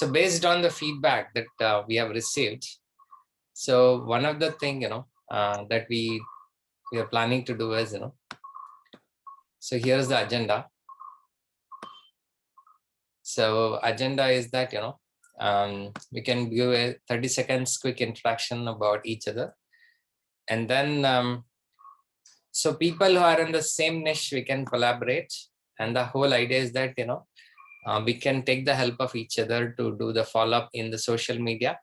So based on the feedback that we have received, so one of the thing, that we are planning to do is, so here's the agenda. So agenda is that, we can give a 30 seconds quick introduction about each other. And then, so people who are in the same niche, we can collaborate. And the whole idea is that, we can take the help of each other to do the follow-up in the social media,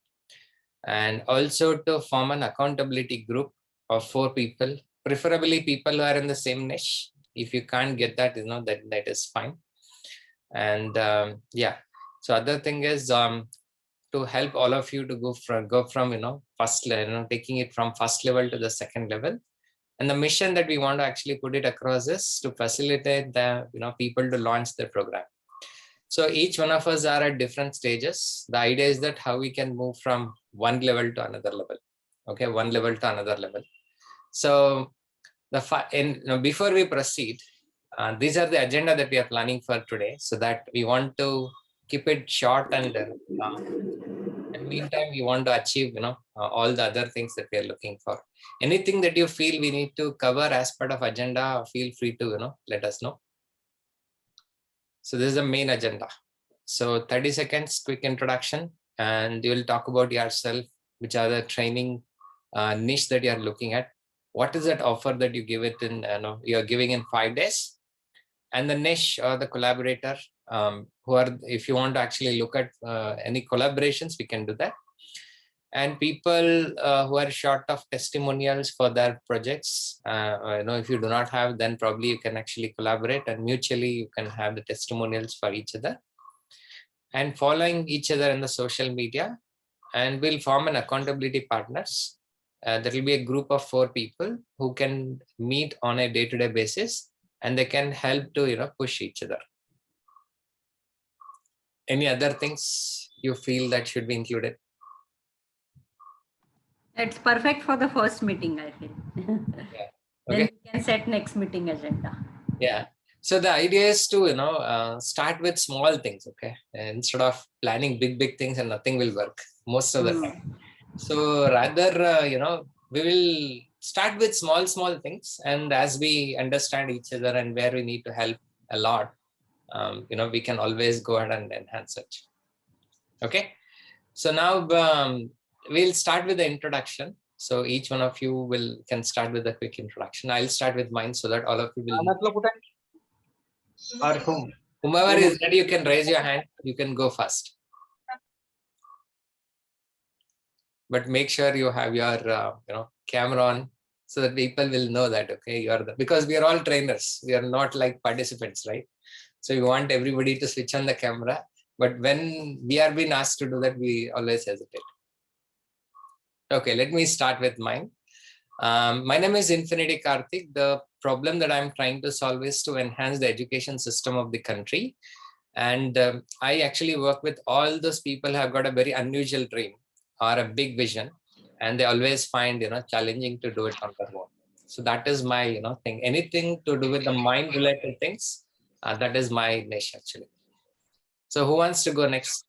and also to form an accountability group of 4 people, preferably people who are in the same niche. If you can't get that, that is fine. And yeah, so other thing is to help all of you to go from first level, taking it from first level to the second level. And the mission that we want to actually put it across is to facilitate the people to launch their program. So each one of us are at different stages. The idea is that how we can move from one level to another level. Okay, one level to another level. So before we proceed, these are the agenda that we are planning for today, so that we want to keep it short, and in the meantime we want to achieve all the other things that we are looking for. Anything that you feel we need to cover as part of agenda, feel free to let us know. So this is the main agenda. So 30 seconds quick introduction, and you will talk about yourself, which are the training niche that you are looking at, what is that offer that you give it in, you are giving in 5 days, and the niche or the collaborator, who are, if you want to actually look at any collaborations, we can do that. And people who are short of testimonials for their projects, if you do not have, then probably you can actually collaborate, and mutually you can have the testimonials for each other, and following each other in the social media. And we'll form an accountability partners. There will be a group of 4 people who can meet on a day-to-day basis, and they can help to push each other. Any other things you feel that should be included? It's perfect for the first meeting, I feel. Yeah. Then Okay. we can set next meeting agenda. Yeah. So the idea is to start with small things, okay? And instead of planning big things, and nothing will work most of the time. So rather, we will start with small things, and as we understand each other and where we need to help a lot, we can always go ahead and enhance it. Okay. So now we'll start with the introduction. So each one of you can start with a quick introduction. I'll start with mine so that all of you will. Or whomever is ready, you can raise your hand. You can go first. But make sure you have your camera on, so that people will know that, okay, because we are all trainers. We are not like participants, right? So we want everybody to switch on the camera. But when we are being asked to do that, we always hesitate. Okay, let me start with mine. My name is Infinity Karthik. The problem that I'm trying to solve is to enhance the education system of the country. And I actually work with all those people who have got a very unusual dream or a big vision, and they always find challenging to do it on their own. So that is my thing. Anything to do with the mind related things, that is my niche actually. So who wants to go next?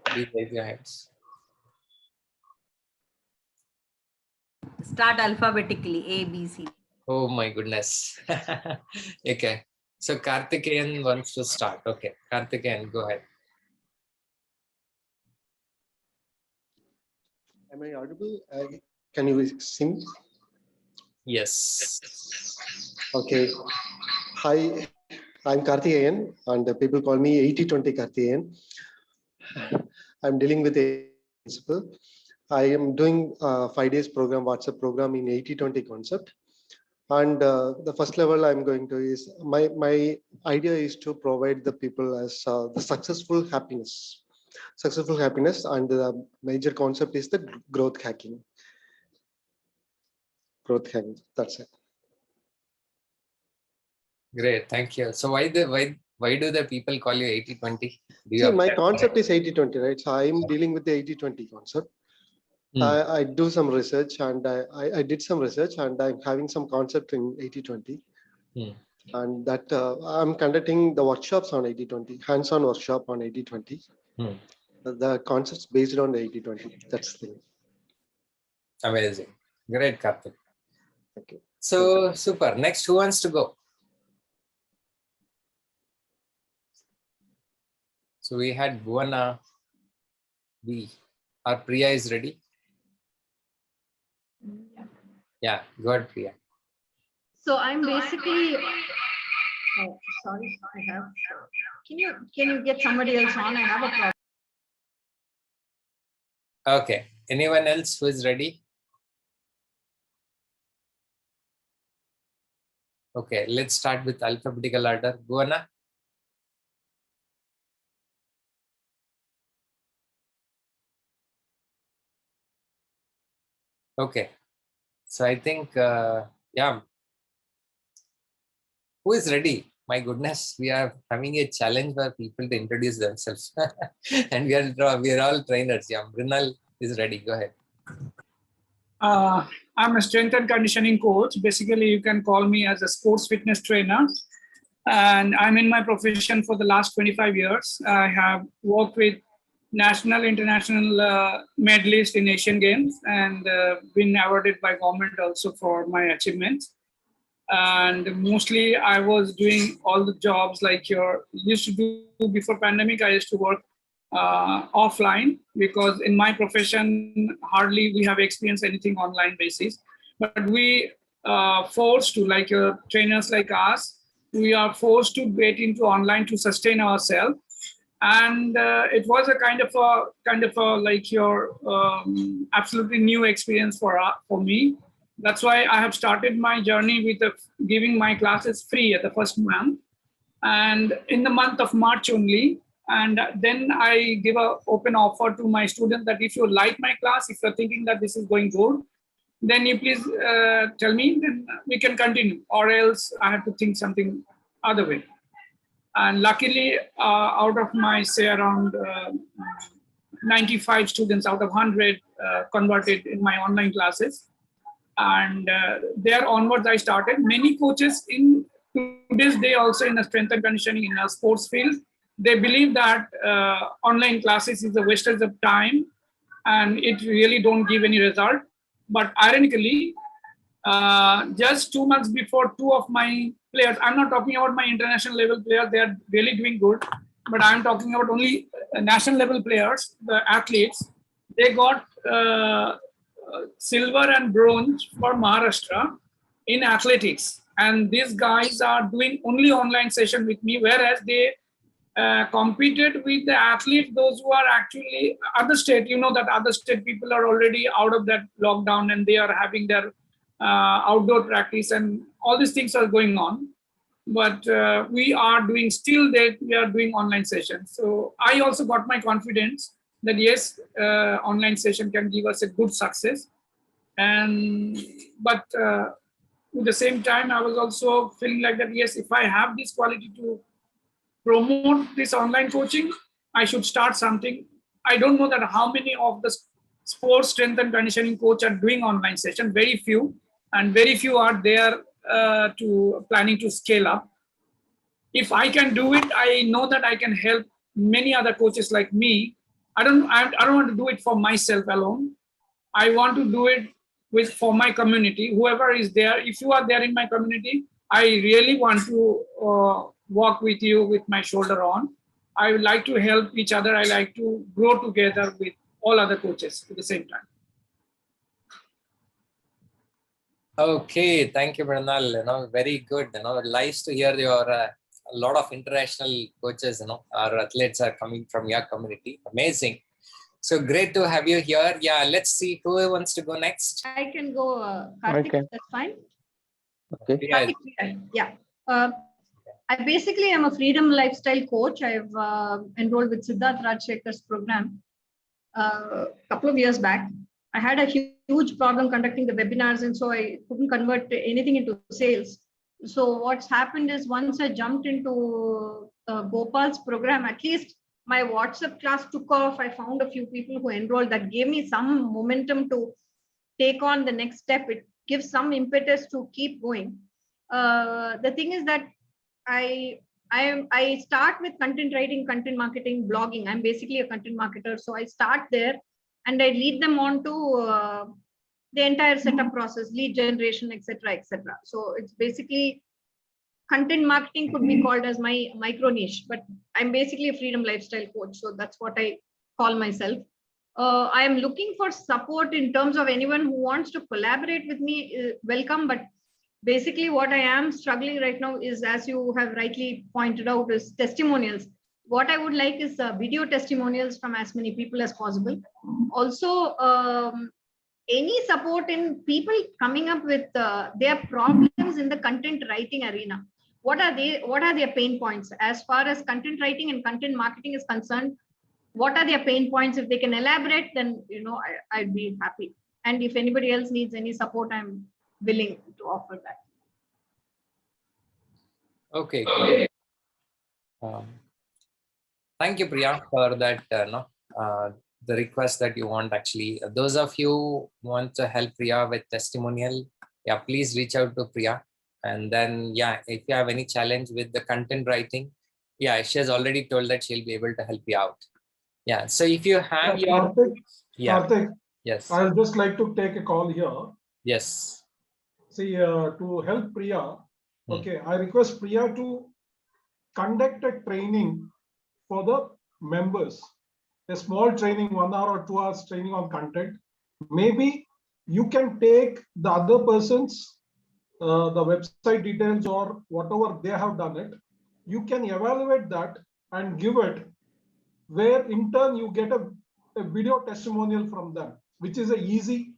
Please raise your hands. Start alphabetically, A, B, C. Oh my goodness. Okay. So Karthikeyan wants to start. Okay. Karthikeyan, go ahead. Am I audible? Can you sing? Yes. Okay. Hi, I'm Karthikeyan, and people call me 80-20 Karthikeyan. I'm dealing with a principle. I am doing a 5 days program, WhatsApp program in 80-20 concept. And the first level I'm going to is, my idea is to provide the people as the successful happiness, and the major concept is the growth hacking. That's it. Great, thank you. So why do the people call you 80-20? See, my concept is 80-20, right? So I'm dealing with the 80-20 concept. I do some research, and I did some research, and I'm having some concept in 80-20. And that I'm conducting the workshops on 80-20, hands-on workshop on 80-20. Hmm. The concepts based on the 80-20. That's the thing. Amazing. Great, Karthik. Thank you. So super. Next, who wants to go? So we had Bhuwana B. Our Priya is ready. Yeah, go ahead, Priya. So I'm basically, oh, sorry, I have, can you get somebody else on? I have a problem. Okay. Anyone else who is ready? Okay, let's start with alphabetical order. Bhuwana. Okay. So I think, yeah. Who is ready? My goodness, we are having a challenge for people to introduce themselves. And we are all trainers. Yeah, Mrinal is ready. Go ahead. I'm a strength and conditioning coach. Basically, you can call me as a sports fitness trainer. And I'm in my profession for the last 25 years. I have worked with national, international medalists in Asian Games and been awarded by government also for my achievements. And mostly I was doing all the jobs like you used to do before pandemic. I used to work offline because in my profession, hardly we have experienced anything online basis. But we forced to, like trainers like us, we are forced to get into online to sustain ourselves. And it was a kind of a like your absolutely new experience for me. That's why I have started my journey with giving my classes free at the first month, and in the month of March only. And then I give an open offer to my students that if you like my class, if you're thinking that this is going good, then you please tell me, then we can continue, or else I have to think something other way. And luckily, out of my say around 95 students out of 100 converted in my online classes. And there onwards, I started. Many coaches in today's day also in a strength and conditioning in a sports field, they believe that online classes is a wastage of time and it really don't give any result. But ironically, just 2 months before, two of my players, I'm not talking about my international level players, they are really doing good, but I'm talking about only national level players, the athletes. They got silver and bronze for Maharashtra in athletics. And these guys are doing only online session with me, whereas they competed with the athletes, those who are actually other state. You know that other state people are already out of that lockdown and they are having their outdoor practice and all these things are going on. But we are doing still that we are doing online sessions. So I also got my confidence that yes, online session can give us a good success. And but at the same time, I was also feeling like that yes, if I have this quality to promote this online coaching, I should start something. I don't know that how many of the sports strength and conditioning coach are doing online session. Very few, and very few are there to planning to scale up. If I can do it, I know that I can help many other coaches like me. I don't want to do it for myself alone. I want to do it for my community. Whoever is there, if you are there in my community, I really want to walk with you with my shoulder on. I would like to help each other. I like to grow together with all other coaches at the same time. Okay, thank you, Mrinal. Very good. Nice to hear your a lot of international coaches. Our athletes are coming from your community. Amazing. So great to have you here. Yeah, let's see who wants to go next. I can go, Karthik, Okay. that's fine. Okay. Yeah. Karthik, yeah. I basically am a freedom lifestyle coach. I've enrolled with Siddharth Rajshekhar's program a couple of years back. I had a huge problem conducting the webinars, and so I couldn't convert anything into sales. So what's happened is once I jumped into Gopal's program, at least my WhatsApp class took off. I found a few people who enrolled. That gave me some momentum to take on the next step. It gives some impetus to keep going. The thing is that I start with content writing, content marketing, blogging. I'm basically a content marketer, so I start there and I lead them on to the entire setup process, lead generation, etc., etc. So it's basically content marketing could be called as my micro niche, but I'm basically a freedom lifestyle coach, so that's what I call myself. I am looking for support in terms of anyone who wants to collaborate with me. Welcome, but basically what I am struggling right now is, as you have rightly pointed out, is testimonials. What I would like is video testimonials from as many people as possible. Also, any support in people coming up with their problems in the content writing arena. What are their pain points as far as content writing and content marketing is concerned? What are their pain points? If they can elaborate, then I'd be happy. And if anybody else needs any support, I'm willing to offer that. Okay, cool. Thank you, Priya, for that. The request that you want, actually. Those of you who want to help Priya with testimonial, yeah, please reach out to Priya. And then, yeah, if you have any challenge with the content writing, yeah, she has already told that she'll be able to help you out. Yeah. So if you have your, yeah, Karthik, yes, I'll just like to take a call here. yes, See, to help Priya, okay, I request Priya to conduct a training for the members. A small training, 1 hour or 2 hours training on content. Maybe you can take the other person's the website details or whatever they have done it. You can evaluate that and give it, where in turn you get a video testimonial from them, which is an easy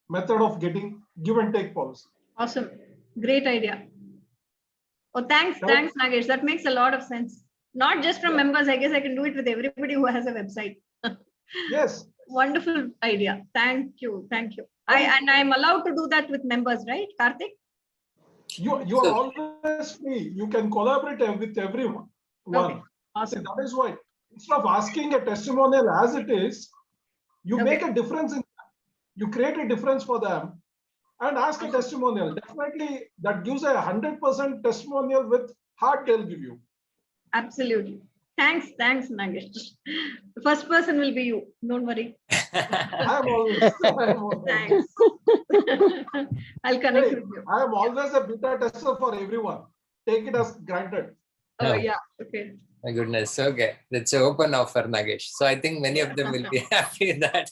method of getting give and take policy. Awesome. Great idea. Oh, thanks, Nagesh. That makes a lot of sense. Not just from members, I guess I can do it with everybody who has a website. Yes. Wonderful idea. Thank you. Thank you. I'm allowed to do that with members, right, Karthik? You are always free. You can collaborate with everyone. Okay. Awesome. That is why, instead of asking a testimonial as it is, you make a difference you create a difference for them and ask a testimonial. Definitely that gives a 100% testimonial with heart they'll give you. Absolutely. Thanks, Nagesh. The first person will be you. Don't worry. I'm always. Thanks. I'll connect with you. I am always a beta tester for everyone. Take it as granted. Oh, yeah. Okay. My goodness. Okay. That's an open offer, Nagesh. So I think many of them will be happy with that.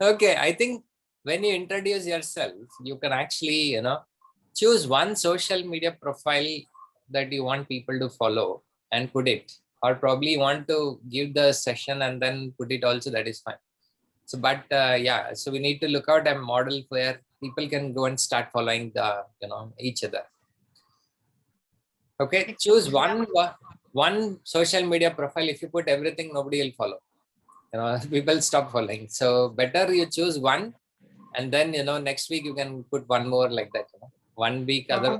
Okay. I think when you introduce yourself, you can actually, choose one social media profile that you want people to follow and put it, or probably want to give the session and then put it also, that is fine. So, but yeah, so we need to look out a model where people can go and start following the, each other. Okay, choose one social media profile. If you put everything, nobody will follow. People stop following. So better you choose one, and then next week you can put one more like that. 1 week other.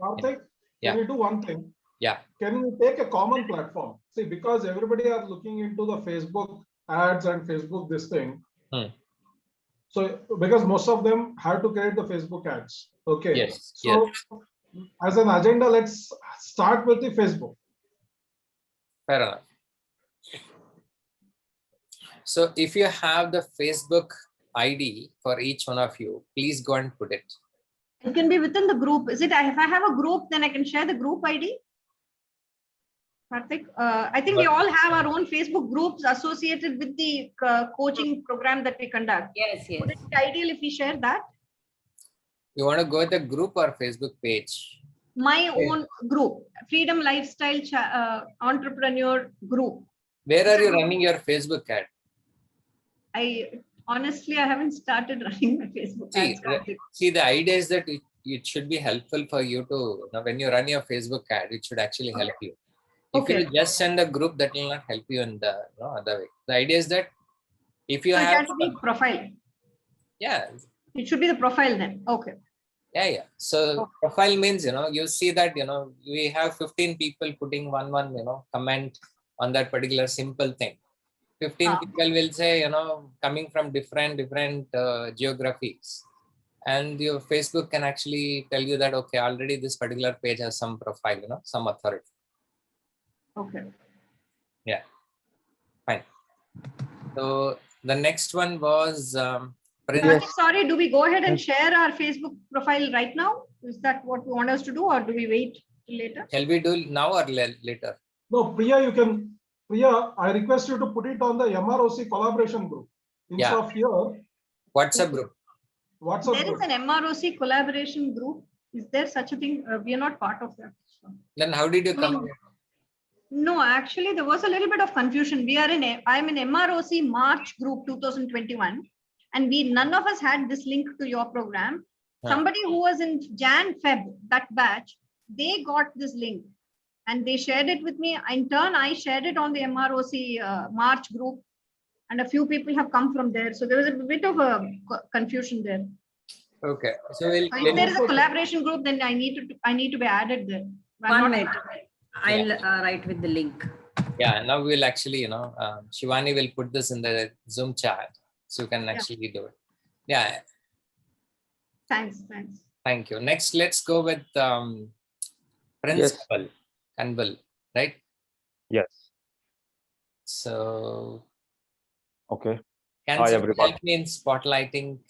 Karthik, can you do one thing? Yeah. Can you take a common platform? See, because everybody are looking into the Facebook ads and Facebook this thing. So because most of them have to create the Facebook ads. Okay. Yes. So as an agenda, let's start with the Facebook. Fair enough. So if you have the Facebook ID for each one of you, please go and put it. It can be within the group. Is it? If I have a group, then I can share the group ID. Karthik, I think we all have our own Facebook groups associated with the coaching program that we conduct. Yes, yes. Would it be ideal if we share that? You want to go with the group or Facebook page? My own group, Freedom Lifestyle Entrepreneur Group. Where are you running your Facebook ad? Honestly, I haven't started running my Facebook ads. See, the idea is that it should be helpful for you to, when you run your Facebook ad, it should actually help you. If you just send a group, that will not help you in the other way. The idea is that if you have, it has to be profile. Yeah. It should be the profile then. Okay. Yeah. So profile means, you see that, we have 15 people putting one, comment on that particular simple thing. 15 people will say, coming from different geographies. and your Facebook can actually tell you that, okay, already this particular page has some profile, some authority. Okay. Fine. So the next one was Prince. Yes. Karthik, sorry, do we go ahead and share our Facebook profile right now? Is that what you want us to do, or do we wait till later? Shall we do now or later? No, Priya, I request you to put it on the MROC collaboration group. Instead Yeah. of here, WhatsApp group. WhatsApp There group. is an MROC collaboration group. Is there such a thing? We are not part of that. Then how did you come? No, actually, there was a little bit of confusion. I'm in MROC March group 2021, and none of us had this link to your program. Huh. Somebody who was in Jan Feb, that batch, they got this link and they shared it with me. In turn, I shared it on the MROC March group, and a few people have come from there. So there was a bit of a confusion there. Okay, so we'll. So if there is a collaboration group, then I need to be added there. One minute. I'll write with the link. Yeah, now we'll actually, Shivani will put this in the Zoom chat, so you can actually do it. Yeah, Thanks. thank you. Next, let's go with Prince Kanbal, right? Yes. So, Okay. can Hi, you everyone. help me in spotlighting?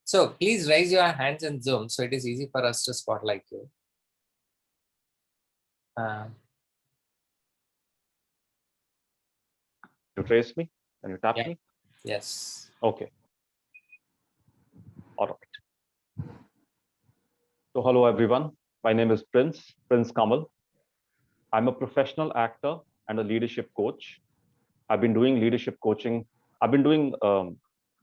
So please raise your hands in Zoom, so it is easy for us to spotlight you. You trace me and you tap Yeah. me? Yes. Okay. All right. So hello, everyone. My name is Prince Kamal. I'm a professional actor and a leadership coach. I've been doing leadership coaching. I've been doing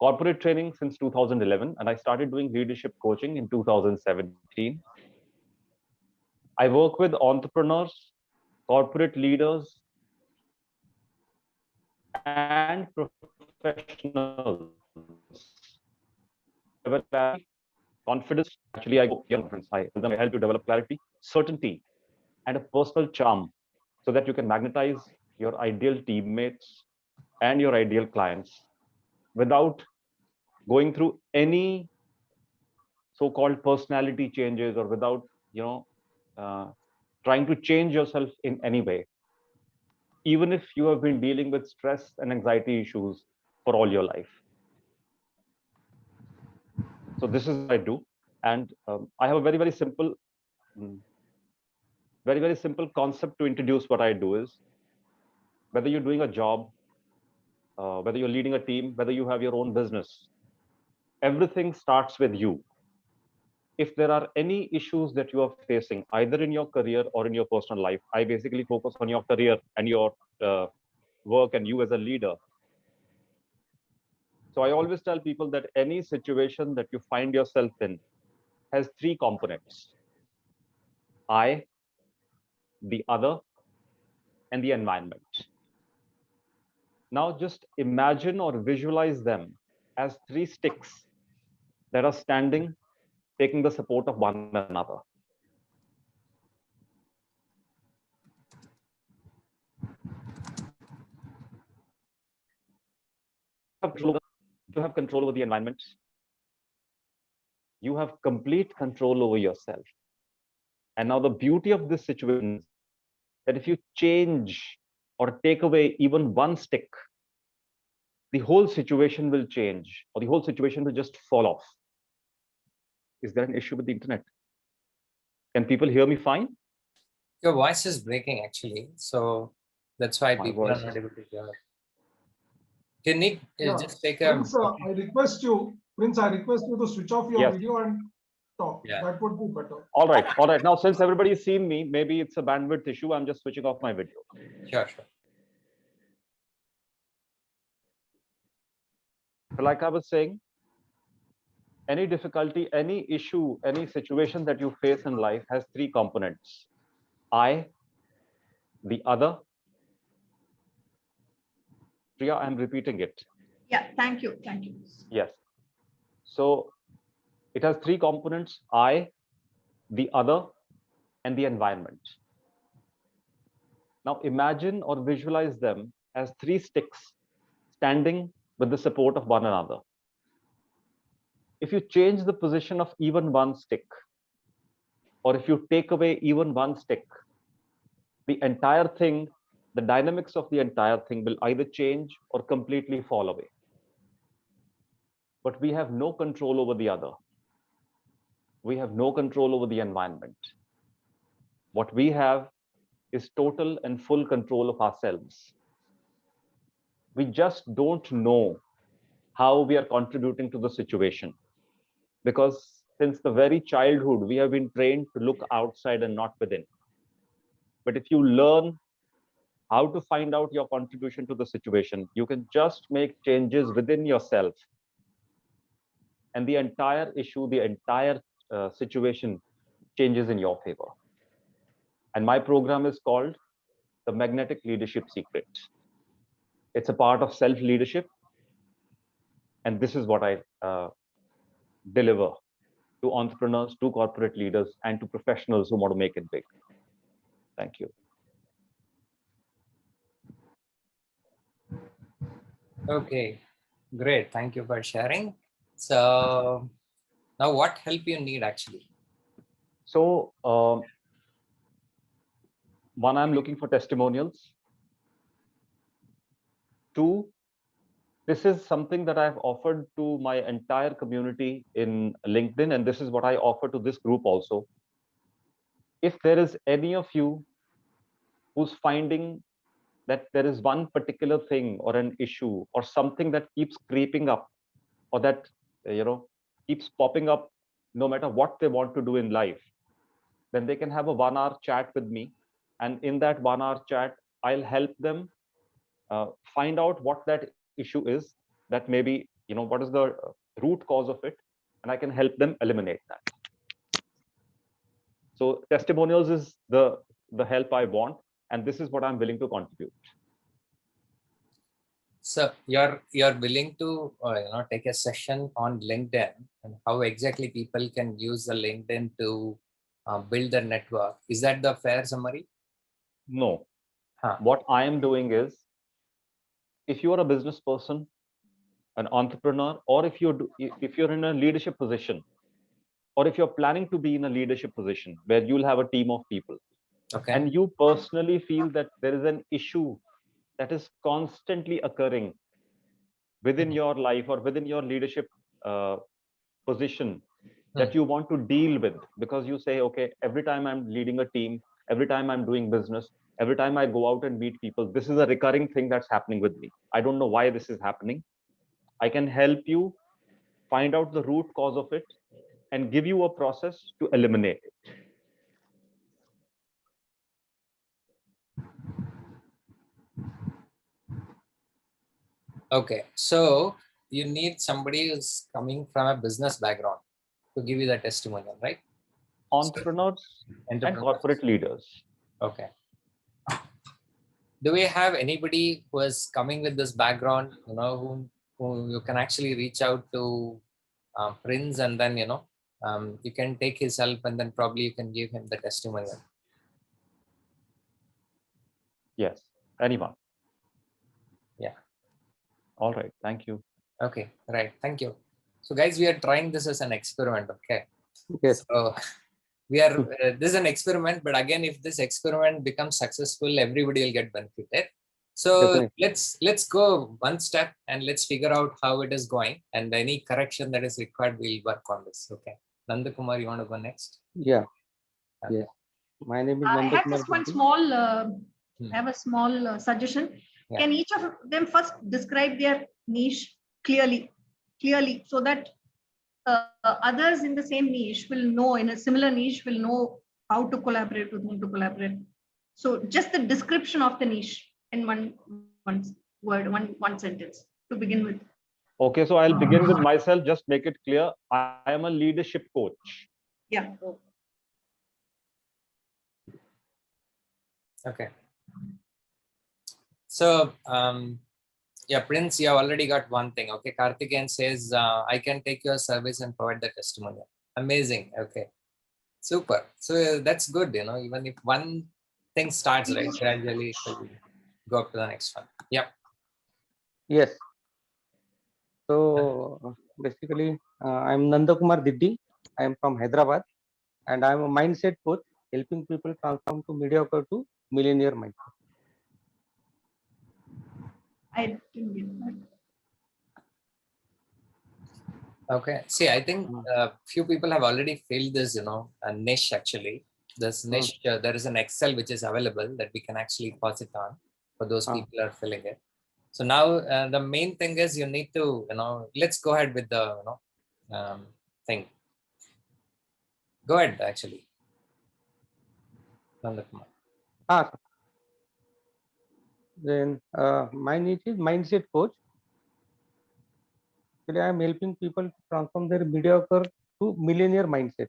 corporate training since 2011, and I started doing leadership coaching in 2017. I work with entrepreneurs, corporate leaders, and professionals. Confidence. Actually, I go conference. I help you develop clarity, certainty, and a personal charm so that you can magnetize your ideal teammates and your ideal clients without going through any so-called personality changes or without trying to change yourself in any way, even if you have been dealing with stress and anxiety issues for all your life. So this is what I do, and I have a very simple concept to introduce what I do. Is whether you're doing a job, whether you're leading a team, whether you have your own business, everything starts with you. If there are any issues that you are facing, either in your career or in your personal life, I basically focus on your career and your work and you as a leader. So I always tell people that any situation that you find yourself in has three components: I, the other, and the environment. Now just imagine or visualize them as three sticks that are standing, taking the support of one another. You have control over the environment. You have complete control over yourself. And now the beauty of this situation is that if you change or take away even one stick, the whole situation will change, or the whole situation will just fall off. Is there an issue with the internet? Can people hear me fine? Your voice is breaking actually, so that's why My people voice are not is- able to hear. Can Nick Yeah. just take a? Prince, I request you to switch off your Yes. video and talk. Yeah. That would be better. All right. Now, since everybody's seen me, maybe it's a bandwidth issue. I'm just switching off my video. Sure. So like I was saying, any difficulty, any issue, any situation that you face in life has three components: I, the other. Priya, I'm repeating it. Yeah, thank you. Yes. So it has three components: I, the other, and the environment. Now imagine or visualize them as three sticks standing with the support of one another. if you change the position of even one stick, or if you take away even one stick, the entire thing, the dynamics of the entire thing will either change or completely fall away. But we have no control over the other. We have no control over the environment. What we have is total and full control of ourselves. We just don't know how we are contributing to the situation, because since the very childhood, we have been trained to look outside and not within. But if you learn how to find out your contribution to the situation, you can just make changes within yourself. And the entire issue, the entire situation changes in your favor. And my program is called the Magnetic Leadership Secret. It's a part of self-leadership. And this is what I deliver to entrepreneurs, to corporate leaders, and to professionals who want to make it big. Thank you. Okay, great. Thank you for sharing. So now what help you need actually? So one, I'm looking for testimonials. Two, this is something that I've offered to my entire community in LinkedIn, and this is what I offer to this group also. If there is any of you who's finding that there is one particular thing or an issue or something that keeps creeping up, or that keeps popping up no matter what they want to do in life, then they can have a 1-hour chat with me. And in that 1-hour chat, I'll help them find out what that issue is, that maybe, what is the root cause of it, and I can help them eliminate that. So testimonials is the help I want, and this is what I'm willing to contribute. So you're willing to take a session on LinkedIn and how exactly people can use the LinkedIn to build their network. Is that the fair summary? No. Huh. What I am doing is, if you are a business person, an entrepreneur, or if you're in a leadership position, or if you're planning to be in a leadership position where you'll have a team of people, okay, and you personally feel that there is an issue that is constantly occurring within your life or within your leadership position that you want to deal with, because you say, okay, every time I'm leading a team, every time I'm doing business, every time I go out and meet people, this is a recurring thing that's happening with me. I don't know why this is happening. I can help you find out the root cause of it and give you a process to eliminate it. Okay, so you need somebody who's coming from a business background to give you the testimonial, right? Entrepreneurs and corporate leaders. Okay. Do we have anybody who is coming with this background, who you can actually reach out to Prince, and then, you can take his help, and then probably you can give him the testimonial? Yes, anyone. Yeah. All right, thank you. Okay, right, thank you. So guys, we are trying this as an experiment, okay? Yes. So we are, this is an experiment, but again, if this experiment becomes successful, everybody will get benefited. So Definitely. let's go one step and let's figure out how it is going, and any correction that is required, we'll work on this. Okay. Nandakumar, you want to go next? Yeah. Okay. Yes. My name is I have Nandakumar just one Bhatti. small, I have a small suggestion. Yeah. Can each of them first describe their niche clearly, so that others in the same niche will know, in a similar niche, will know how to collaborate, with whom to collaborate. So just the description of the niche in one word, one sentence to begin with. Okay, so I'll begin with myself. Just make it clear. I am a leadership coach. Yeah. Okay. So, yeah, Prince, you have already got one thing. Okay, Karthikeyan says, I can take your service and provide the testimonial. Amazing. Okay, super. So that's good. Even if one thing starts, right, gradually it will go up to the next one. Yep. Yes. So basically, I'm Nanda Kumar Diddi. I am from Hyderabad, and I am a mindset coach, helping people transform to mediocre to millionaire mindset. I didn't get that. Okay. See, I think few people have already filled this, a niche actually. This niche, there is an Excel which is available that we can actually pass it on for those people who are filling it. So now the main thing is you need to, let's go ahead with the, thing. Go ahead, actually. Nanda Kumar. Sir. Then my niche is mindset coach. Today I am helping people to transform their mediocre to millionaire mindset.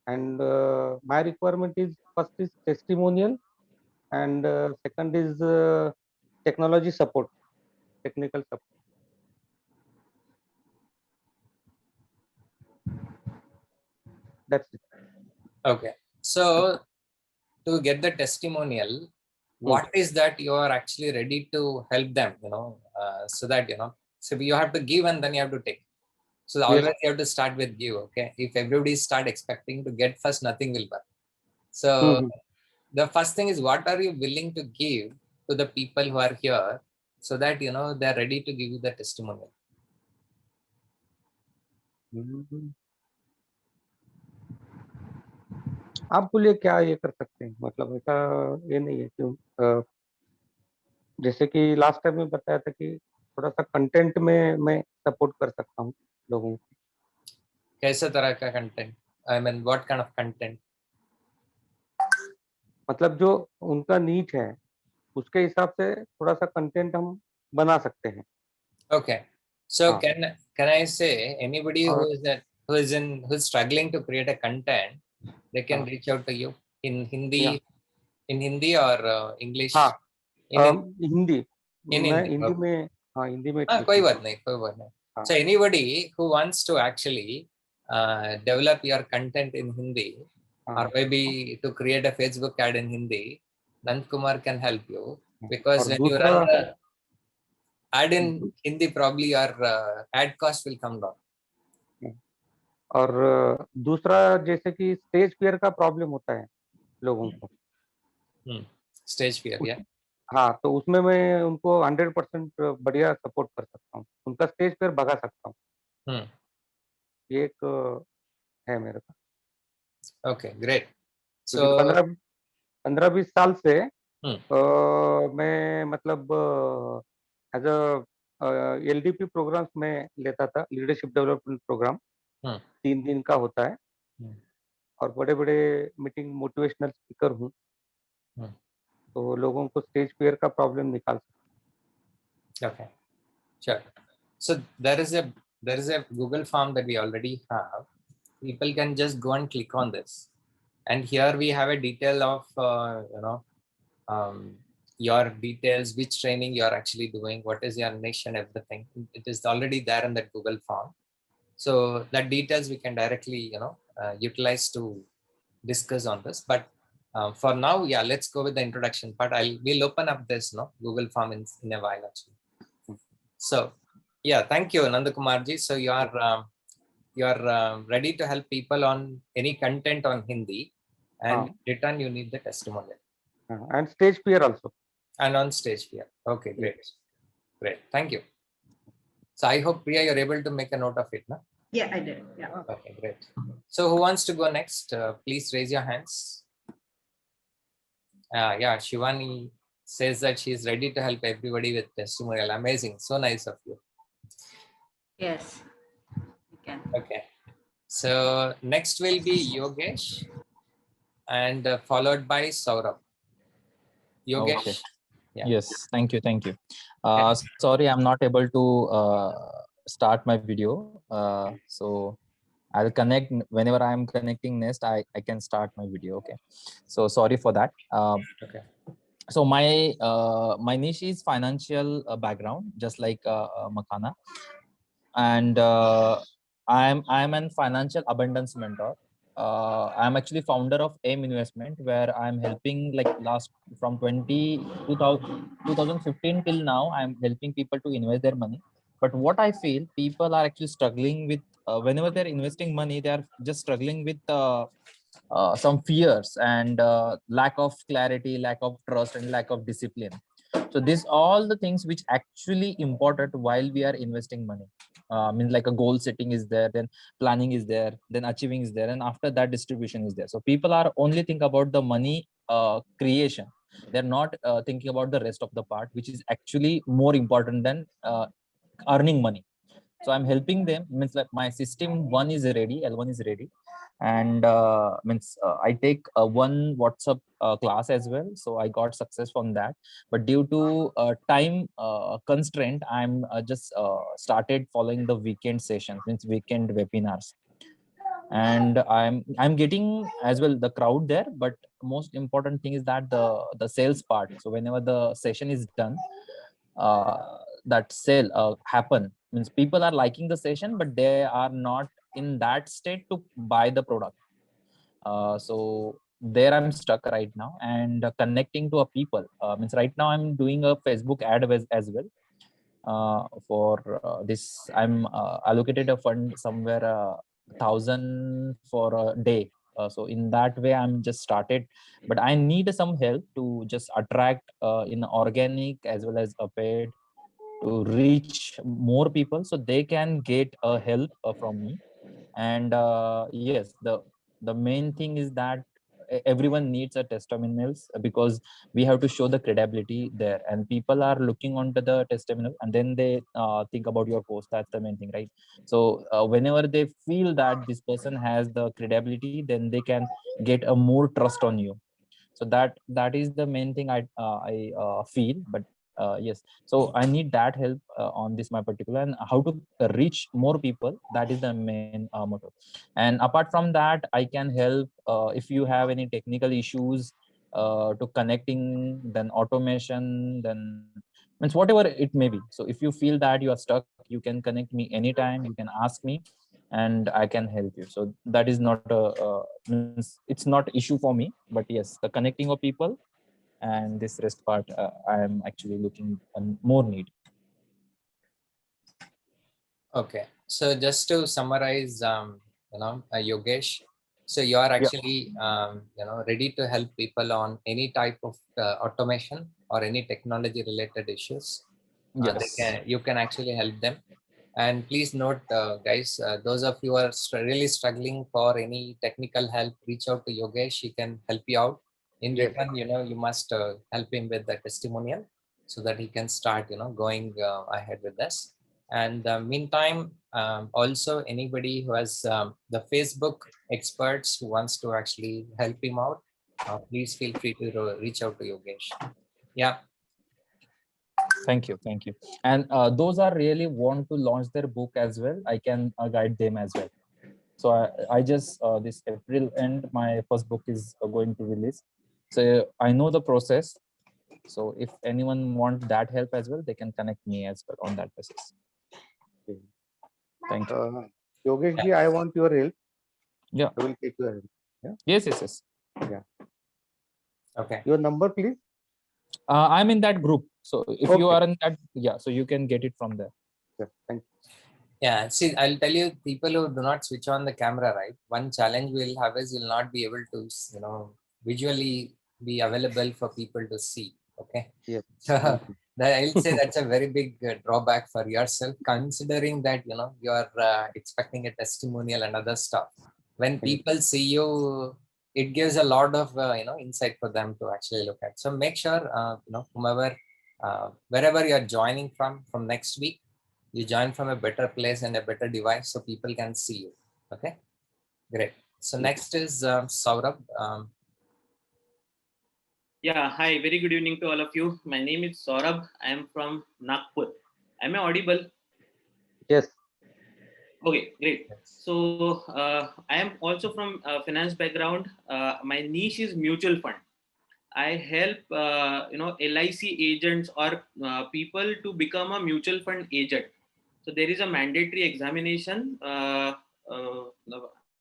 And my requirement is first is testimonial, and second is technology support, technical support. That's it. Okay. So to get the testimonial, what is that you are actually ready to help them, so that, so you have to give and then you have to take. So always you have to start with give. Okay. If everybody start expecting to get first, nothing will work. So the first thing is, what are you willing to give to the people who are here so that, they're ready to give you the testimonial? आप बोलिए क्या ये कर सकते हैं, मतलब ऐसा ये नहीं है कि जैसे कि लास्ट टाइम में बताया था कि थोड़ा सा कंटेंट में मैं सपोर्ट कर सकता हूँ लोगों को. कैसे तरह का content? I mean what kind of content? मतलब जो उनका नीड है उसके हिसाब से थोड़ा सा कंटेंट हम बना सकते हैं. Okay. So can I say anybody who is struggling to create a content, they can reach out to you in Hindi or English? Hindi. In मैं Hindi. हिंदी में कोई बात नहीं. So anybody who wants to actually develop your content in Hindi, or maybe to create a Facebook ad in Hindi, Nand Kumar can help you, because when you run the ad in Hindi, probably your ad cost will come down. और दूसरा जैसे कि stage fear का problem होता है लोगों को. Stage fear, या हाँ, तो उसमें मैं उनको 100% बढ़िया सपोर्ट कर सकता हूँ, उनका स्टेज फियर भगा सकता हूँ. ये एक है मेरे पास. Okay, great. सो 15-20 साल से मैं मतलब एज अ एलडीपी प्रोग्राम्स में लेता था, लीडरशिप डेवलपमेंट प्रोग्राम. 3 दिन का होता है और बड़े बड़े मीटिंग मोटिवेशनल स्पीकर हूँ, तो लोगों को स्टेज फियर का प्रॉब्लम निकाल सकते. Okay, sure. So there is a Google form that we already have. People can just go and click on this, and here we have a detail of your details, which training you are actually doing, what is your niche and everything. It is already there in that Google form. So that details we can directly utilize to discuss on this. But for now, let's go with the introduction part. We'll open up this Google form in a while actually. So thank you, Nanda Kumarji. So you are ready to help people on any content on Hindi, and in return you need the testimonial. And stage fear also. And on stage fear. Okay, great. Thank you. So I hope, Priya, you're able to make a note of it, no? Yeah, I did. Yeah. Okay, great. So who wants to go next? Please raise your hands. Shivani says that she's ready to help everybody with testimonial. Amazing. So nice of you. Yes, you can. Okay. So next will be Yogesh, and followed by Saurabh. Yogesh. Okay. Yeah. Yes, thank you. Sorry, I'm not able to start my video. So I'll connect whenever I'm connecting next. I can start my video. Okay. So sorry for that. Okay. So my niche is financial background, just like Makana, and I'm an financial abundance mentor. I'm actually founder of AIM Investment, where I'm helping from 2015 till now. I'm helping people to invest their money But what I feel, people are actually struggling with whenever they're investing money, they are just struggling with some fears and lack of clarity, lack of trust, and lack of discipline. So these all the things which actually important while we are investing money. Means like a goal setting is there, then planning is there, then achieving is there, and after that distribution is there. So people are only think about the money creation. They're not thinking about the rest of the part, which is actually more important than earning money. So I'm helping them. Means like my system one is ready, L1 is ready, and means I take one WhatsApp class as well. So I got success from that. But due to time constraint, I'm just started following the weekend sessions, means weekend webinars, and I'm getting as well the crowd there. But most important thing is that the sales part. So whenever the session is done, that sale happen, means people are liking the session, but they are not in that state to buy the product. So there I'm stuck right now, and connecting to a people, means right now I'm doing a Facebook ad as well. For this, I'm allocated a fund somewhere 1,000 for a day. So in that way I'm just started, but I need some help to just attract in organic as well as a paid, to reach more people so they can get help from me. And yes, the main thing is that everyone needs a testimonials, because we have to show the credibility there, and people are looking onto the testimonial and then they think about your post. That's the main thing, right? So whenever they feel that this person has the credibility, then they can get a more trust on you. So that is the main thing I feel. But yes, so I need that help on this my particular, and how to reach more people. That is the main motto. And apart from that, I can help if you have any technical issues to connecting, then automation, then means whatever it may be. So if you feel that you are stuck, you can connect me anytime, you can ask me, and I can help you. So that is not a means it's not issue for me. But yes, the connecting of people and this rest part, I am actually looking more need. Okay, so just to summarize, Yogesh, so you are actually, ready to help people on any type of automation or any technology related issues. Yes. You can actually help them. And please note, guys, those of you who are really struggling for any technical help, reach out to Yogesh. He can help you out. In Yes. return, you must help him with the testimonial so that he can start, going ahead with this. And meantime, also anybody who has the Facebook experts who wants to actually help him out, please feel free to reach out to Yogesh. Yeah. Thank you. And those are really want to launch their book as well, I can guide them as well. So I just this April end, my first book is going to release. So I know the process. So if anyone want that help as well, they can connect me as well on that basis. Thank you. Yogesh ji, I want your help. Yeah. I will take your help. Yeah. Yes. Yeah. Okay. Your number, please. I'm in that group. So if you Okay. are in that, yeah, so you can get it from there. Yeah. Thank you. Yeah, see, I'll tell you, people who do not switch on the camera, right? One challenge we'll have is you'll not be able to, visually be available for people to see. Okay. Yes. So I'll say that's a very big drawback for yourself, considering that, you are expecting a testimonial and other stuff. When people see you, it gives a lot of, insight for them to actually look at. So make sure, whomever, wherever you're joining from next week, you join from a better place and a better device so people can see you. Okay, great. So next is Saurabh. Yeah, hi, very good evening to all of you. My name is Saurabh. I am from Nagpur. Am I audible? Yes. Okay, great. So I am also from finance background. My niche is mutual fund. I help LIC agents or people to become a mutual fund agent. So there is a mandatory examination. I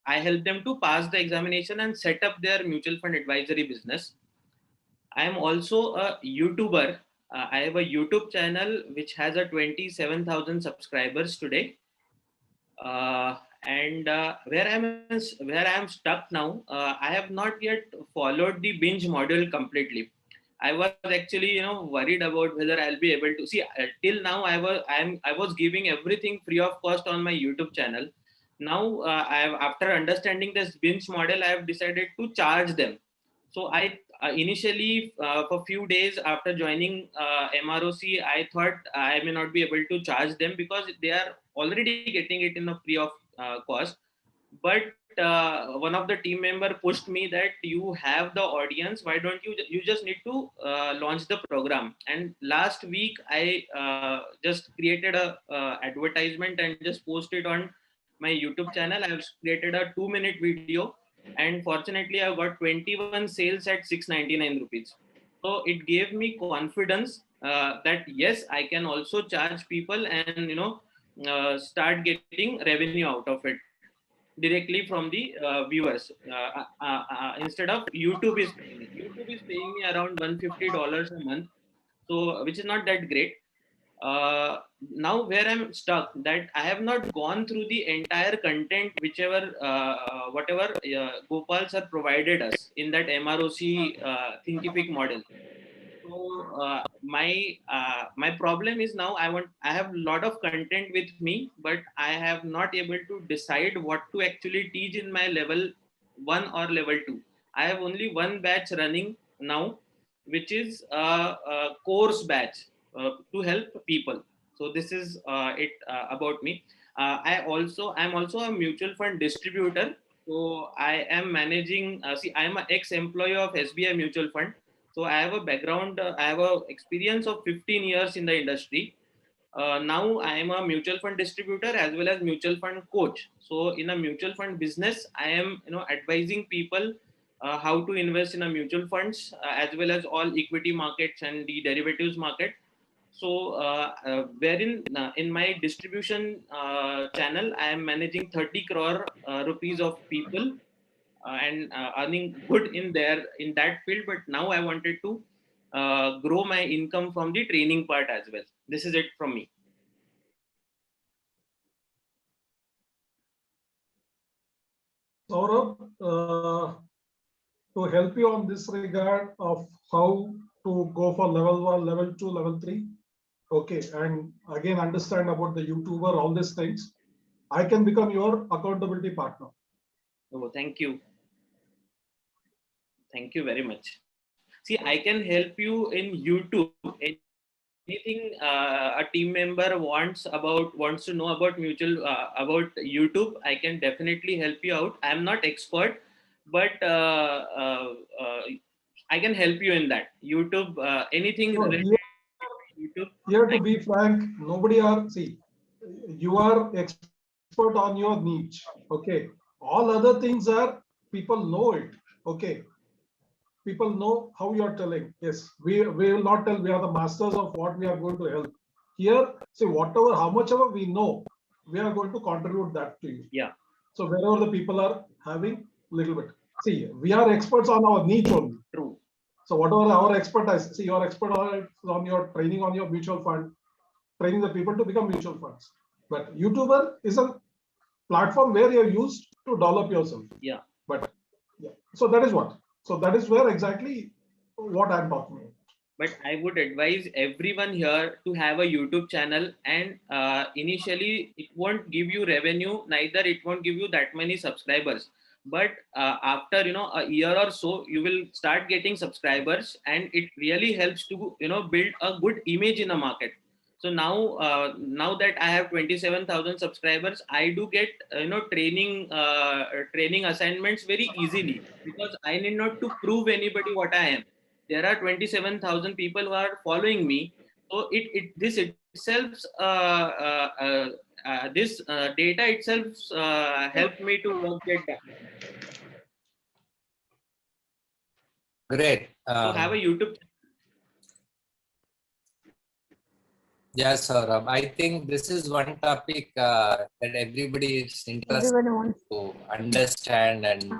help them to pass the examination and set up their mutual fund advisory business. I am also a YouTuber. I have a YouTube channel which has a 27,000 subscribers today. Where I am stuck now, I have not yet followed the binge model completely. I was actually, worried about whether I'll be able to see. Till now, I was giving everything free of cost on my YouTube channel. Now, after understanding this binge model, I have decided to charge them. So I initially, for few days after joining MROC, I thought I may not be able to charge them because they are already getting it in a free of cost. But one of the team member pushed me that you have the audience, why don't you just need to launch the program. And last week I just created a advertisement and just posted on my YouTube channel. I have created a 2-minute video, and fortunately I got 21 sales at 699 rupees. So it gave me confidence that yes, I can also charge people and start getting revenue out of it directly from the viewers. Instead of YouTube is paying me around $150 a month, so which is not that great. Now where I'm stuck, that I have not gone through the entire content whatever Gopal sir provided us in that MROC Thinkific model. So my problem is now I have a lot of content with me, but I have not able to decide what to actually teach in my level 1 or level 2. I have only one batch running now, which is a course batch to help people. So this is it about me. I'm also a mutual fund distributor. So I am managing. I am an ex-employee of SBI Mutual Fund. So I have a background. I have a experience of 15 years in the industry. Now I am a mutual fund distributor as well as mutual fund coach. So in a mutual fund business, I am advising people how to invest in a mutual funds as well as all equity markets and the derivatives market. So wherein in my distribution channel, I am managing 30 crore rupees of people and earning good in that field. But now I wanted to grow my income from the training part as well. This is it from me. Saurabh, to help you on this regard of how to go for level 1, level 2, level 3. Okay, and again, understand about the YouTuber, all these things. I can become your accountability partner. Oh, thank you. Thank you very much. See, I can help you in YouTube. Anything a team member wants to know about about YouTube, I can definitely help you out. I'm not expert, but I can help you in that. YouTube, anything related to YouTube. Here, to be frank, nobody you are expert on your niche. Okay, all other things are people know it. Okay, people know how you are telling. Yes, we will not tell we are the masters of what we are going to help. Here, see, how much ever we know, we are going to contribute that to you. Yeah. So wherever the people are having little bit. See, we are experts on our niche only. True. So whatever our expertise, see, you're expert on your training on your mutual fund, training the people to become mutual funds. But YouTuber is a platform where you're used to develop yourself. Yeah. But yeah, so that is what. So that is where exactly what I'm talking about. But I would advise everyone here to have a YouTube channel, and initially it won't give you revenue, neither it won't give you that many subscribers. But after a year or so, you will start getting subscribers, and it really helps to build a good image in the market. So now now that I have 27,000 subscribers, I do get training assignments very easily, because I need not to prove anybody what I am. There are 27,000 people who are following me. So this itself this data itself helped me to work it down. Great. So have a YouTube. Yes, Saurabh. I think this is one topic that everybody is interested to understand and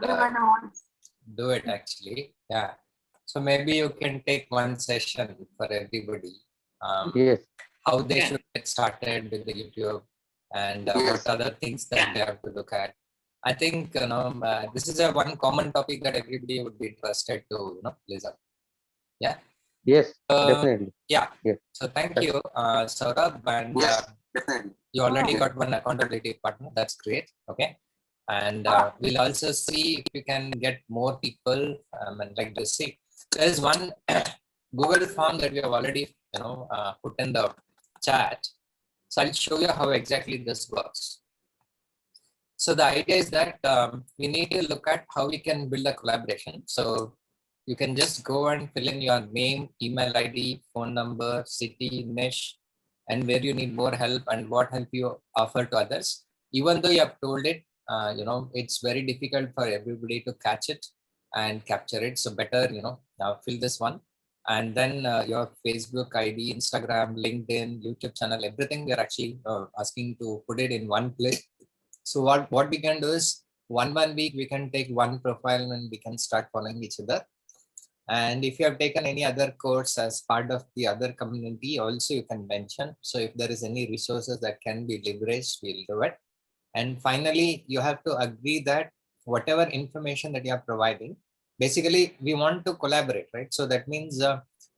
do it actually. Yeah. So maybe you can take one session for everybody. Yes. How they Yeah. should get started with the YouTube and what other things that they have to look at. I think this is a one common topic that everybody would be interested to listen. Yeah. Yes, definitely. Yeah. Yes. So thank you, Saurabh, and you already got one accountability partner. That's great. Okay. And we'll also see if we can get more people and like to see. There's one Google form that we have already put in the chat. So I'll show you how exactly this works. So the idea is that we need to look at how we can build a collaboration. So you can just go and fill in your name, email ID, phone number, city, niche, and where you need more help and what help you offer to others. Even though you have told it, it's very difficult for everybody to catch it and capture it. So better, fill this one. And then your Facebook ID, Instagram, LinkedIn, YouTube channel, everything we're actually asking to put it in one place. So what we can do is one week we can take one profile and we can start following each other. And if you have taken any other course as part of the other community, also you can mention. So if there is any resources that can be leveraged, we'll do it. And finally, you have to agree that whatever information that you are providing, basically we want to collaborate, right? So that means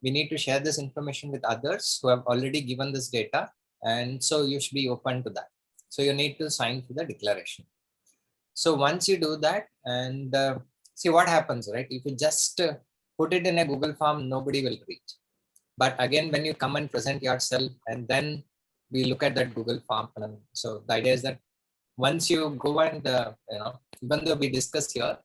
we need to share this information with others who have already given this data. And so you should be open to that. So you need to sign for the declaration. So once you do that and see what happens, right? If you just put it in a Google form, nobody will read. But again, when you come and present yourself and then we look at that Google form. So the idea is that once you go and, even though we discuss here,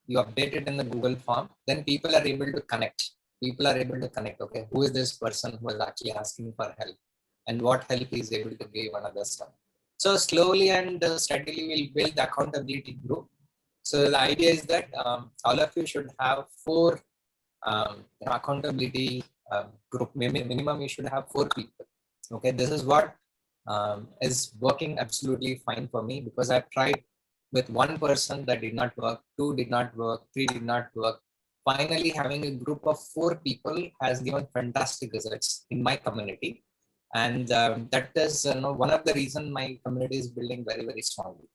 you update it in the Google form, then people are able to connect. People are able to connect, okay, who is this person who is actually asking for help and what help is able to give another stuff. So slowly and steadily we'll build the accountability group. So the idea is that all of you should have 4 accountability group. Minimum you should have 4 people. Okay, this is what is working absolutely fine for me because I've tried with 1 person that did not work, 2 did not work, 3 did not work. Finally, having a group of 4 people has given fantastic results in my community. And that is one of the reasons my community is building very, very strongly.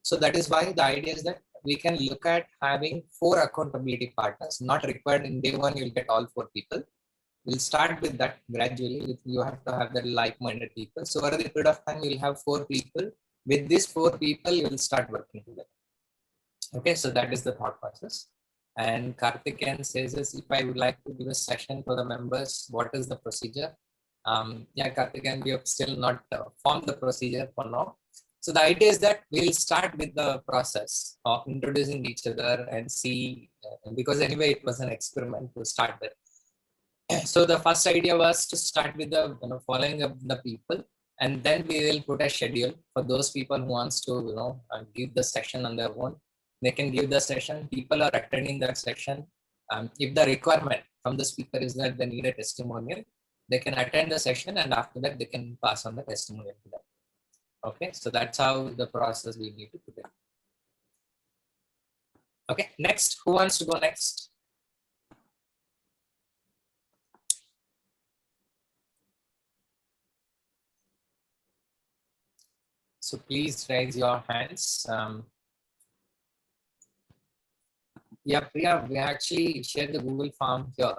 So that is why the idea is that we can look at having 4 accountability partners, not required in day 1, you'll get all 4 people. We'll start with that gradually. You have to have that like-minded people. So over the period of time, you'll have 4 people. With these 4 people, you will start working together. Okay, so that is the thought process. And Karthikeyan says this, if I would like to give a session for the members, what is the procedure? Yeah, Karthikeyan, we have still not formed the procedure for now. So the idea is that we'll start with the process of introducing each other and see, because anyway, it was an experiment to start with. So the first idea was to start with the following up the people, and then we will put a schedule for those people who wants to give the session on their own. They can give the session. People are attending that session. If the requirement from the speaker is that they need a testimonial, they can attend the session, and after that they can pass on the testimonial to them. Okay, so that's how the process we need to put in. Okay, next, who wants to go next? So please raise your hands. Yeah, Priya, we actually shared the Google form here.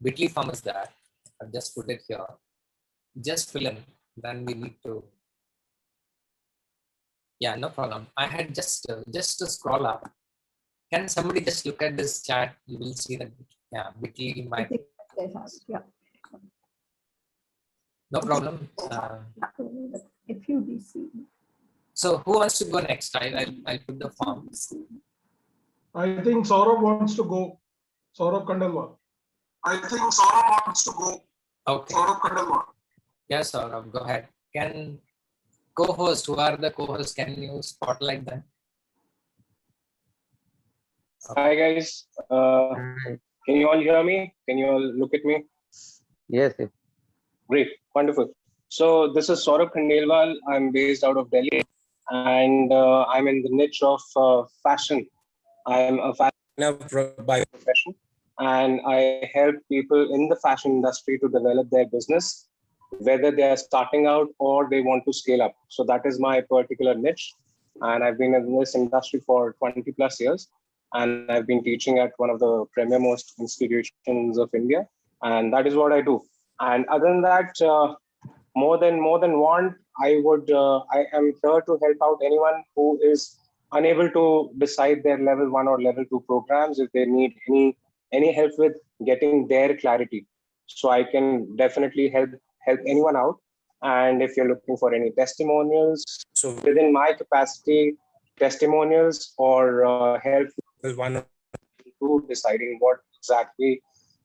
Bitly form is that. I've just put it here. Just fill in. Then we need to. Yeah, no problem. I had just to scroll up. Can somebody just look at this chat? You will see that. Yeah, Bitly might. Yeah. No problem. FUDC. So who wants to go next? I'll put the form. I think Saurabh wants to go. Saurabh Khandelwal. Okay. Yes, Saurabh, go ahead. Can co-host, who are the co-hosts, can you spotlight them? Hi guys, can you all hear me? Can you all look at me? Yes, yes. Great, wonderful. So this is Saurabh Khandelwal. I'm based out of Delhi, and I'm in the niche of fashion. I'm a fashion by profession. and I help people in the fashion industry to develop their business, whether they are starting out or they want to scale up. So that is my particular niche. And I've been in this industry for 20 plus years. And I've been teaching at one of the premier most institutions of India. And that is what I do. And other than that, more than want, I am here to help out anyone who is unable to decide their level 1 or level 2 programs, if they need any help with getting their clarity. So I can definitely help anyone out. And if you're looking for any testimonials, so within my capacity, testimonials or help with one to deciding what exactly,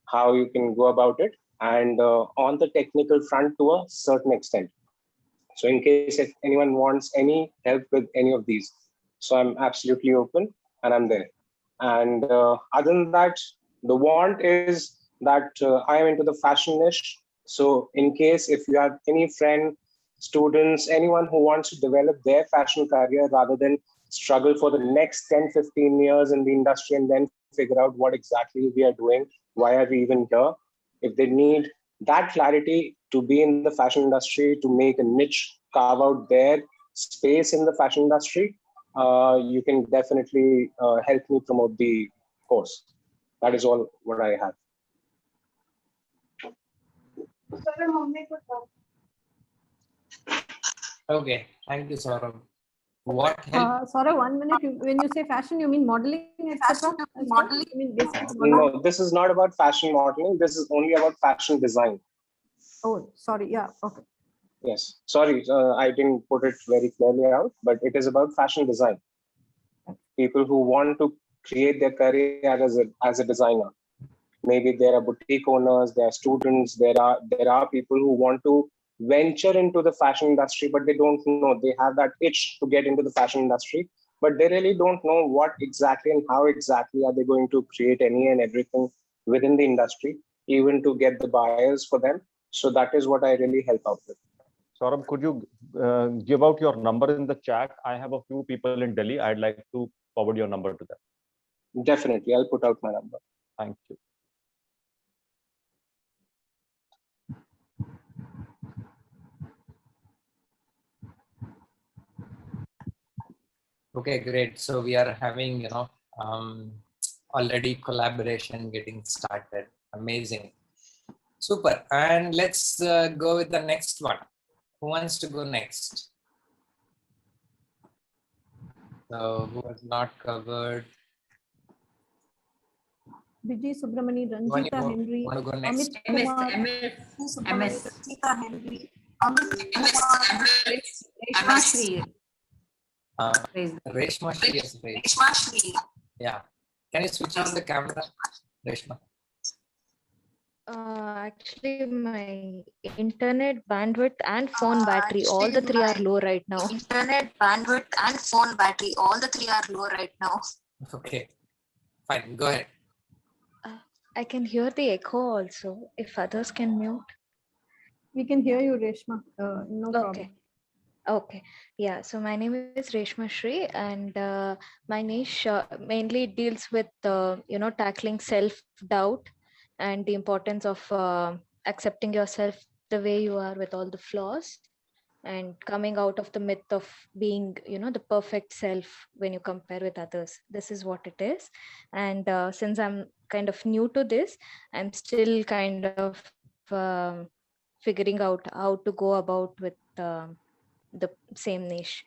how you can go about it, and on the technical front to a certain extent. So in case if anyone wants any help with any of these, so I'm absolutely open and I'm there. And other than that, the want is that I am into the fashion niche. So in case if you have any friend, students, anyone who wants to develop their fashion career rather than struggle for the next 10, 15 years in the industry and then figure out what exactly we are doing, why are we even here? If they need that clarity to be in the fashion industry, to make a niche, carve out their space in the fashion industry, you can definitely help me promote the course. That is all what I have. Okay, thank you, Saurabh. What help? Saurabh, 1 minute. When you say fashion, you mean modeling, etc.? Modeling. You mean basically modeling? No, this is not about fashion modeling. This is only about fashion design. Oh, sorry. Yeah. Okay. Yes. Sorry, I didn't put it very clearly out, but it is about fashion design. People who want to create their career as a designer. Maybe there are boutique owners, there are students, there are people who want to venture into the fashion industry, but they don't know. They have that itch to get into the fashion industry, but they really don't know what exactly and how exactly are they going to create any and everything within the industry, even to get the buyers for them. So that is what I really help out with. Saurabh, could you give out your number in the chat? I have a few people in Delhi. I'd like to forward your number to them. Definitely, I'll put out my number. Thank you. Okay, great. So we are having, already collaboration getting started. Amazing. Super. And let's go with the next one. Who wants to go next? So who was not covered? Vijay Subramani, Ranjita Henry, want to go next? Amit Kumar, MS, Ranjita Henry, Amit Kumar, Reshma Shri. Reshma Shri is great. Yeah. Can you switch on the camera, Reshma? Actually, my internet bandwidth and phone battery, all the three are low right now. Internet bandwidth and phone battery, all the three are low right now. Okay, fine. Go ahead. I can hear the echo also. If others can mute. We can hear you, Reshma. No problem. Okay. Yeah. So my name is Reshma Shri, and my niche mainly deals with tackling self-doubt and the importance of accepting yourself the way you are with all the flaws, and coming out of the myth of being the perfect self when you compare with others. This is what it is. And since I'm kind of new to this, I'm still kind of figuring out how to go about with the same niche.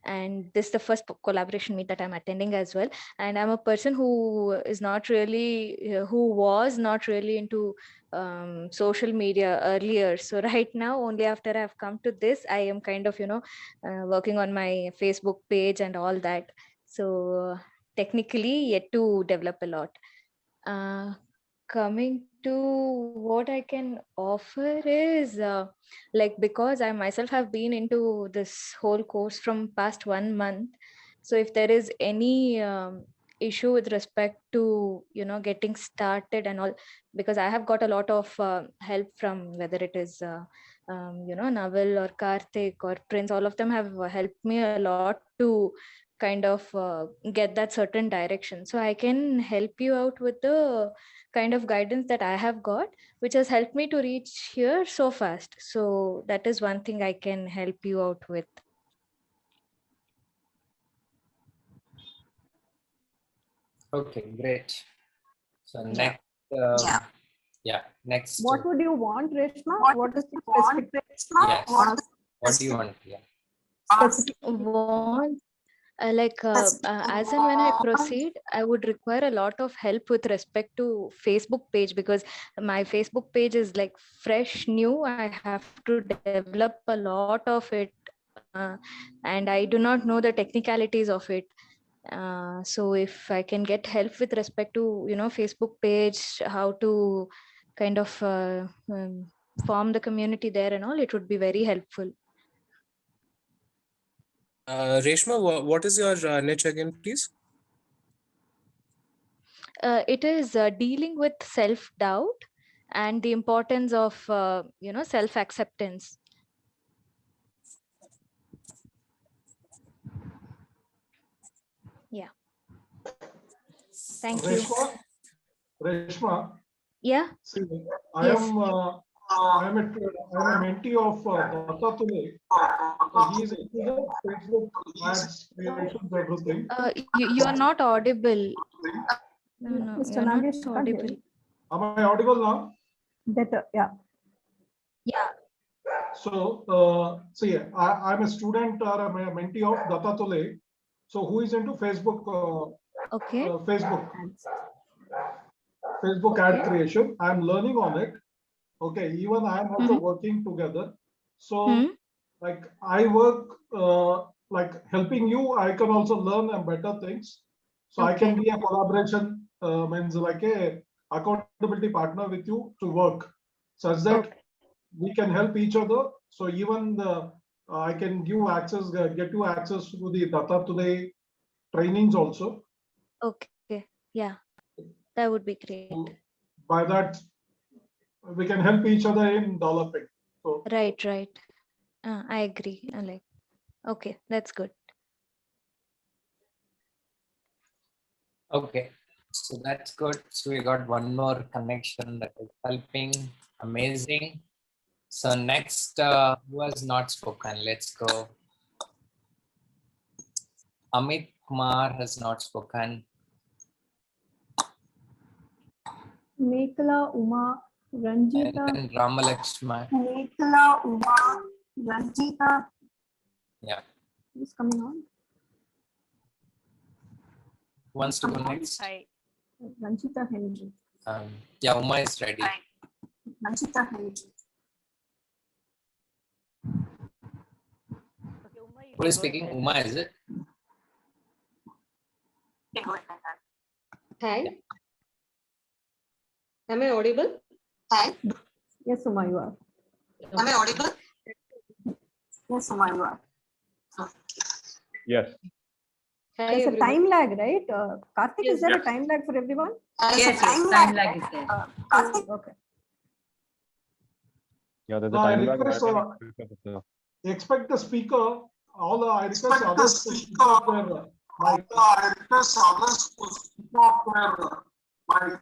And this is the first collaboration meet that I'm attending as well. And I'm a person who was not really into social media earlier. So right now, only after I've come to this, I am kind of working on my Facebook page and all that. So technically yet to develop a lot. Coming to what I can offer is because I myself have been into this whole course from past 1 month. So if there is any issue with respect to getting started and all, because I have got a lot of help from whether it is Naval or Karthik or Prince, all of them have helped me a lot to kind of get that certain direction. So I can help you out with the kind of guidance that I have got, which has helped me to reach here so fast. So that is one thing I can help you out with. Okay, great. So Yeah. next, next. What would you want, Reshma? What is the specific? Yes. What do you want? Yeah. Want as and when I proceed, I would require a lot of help with respect to Facebook page, because my Facebook page is like fresh, new. I have to develop a lot of it, and I do not know the technicalities of it. So if I can get help with respect to, Facebook page, how to kind of form the community there and all, it would be very helpful. Reshma, what is your niche again, please? It is dealing with self-doubt and the importance of, self-acceptance. Yeah. Thank you. Reshma. Yeah. See, I am a mentee of Datta Tule. He is into the Facebook ads, creations, everything. You are not audible. No, Mr. you're not Nagesh, can't hear audible. you. Am I audible now? Better, yeah. Yeah. So, see, I'm a student or a mentee of Datta Tule. So, who is into Facebook? Okay. Facebook ad creation. I'm learning on it. Okay, even I'm also working together. So, like I work like helping you, I can also learn better things. So I can be a collaboration, means like a accountability partner with you to work, such that we can help each other. So even I can give access, get you access to the Datta Tule trainings also. Okay. Yeah, that would be great. By that, we can help each other in developing. So Right. I agree. Okay, that's good. Okay, so that's good. So we got one more connection that is helping. Amazing. So next, who has not spoken? Let's go. Amit Kumar has not spoken. Mekhala, Uma, Ranjita. And then Ramalakshmi. Mekhala, Uma, Ranjita. Yeah. Who's coming on? Who wants to go next? Hi. Ranjita Henry. Yeah, Uma is ready. Ranjita Henry. Who is speaking? Uma, is it? Hi. Am I audible? Hi. Yes, Uma, you are. Am I audible? Yes, Uma, you are. Yes. Hi, There's a everyone. time lag, right? Karthik, Yes. is there a time lag for everyone? Yes, time lag is there. Karthik, okay. Yeah, there's a No, I time lag. request, expect the speaker. I request others to speak up their mic.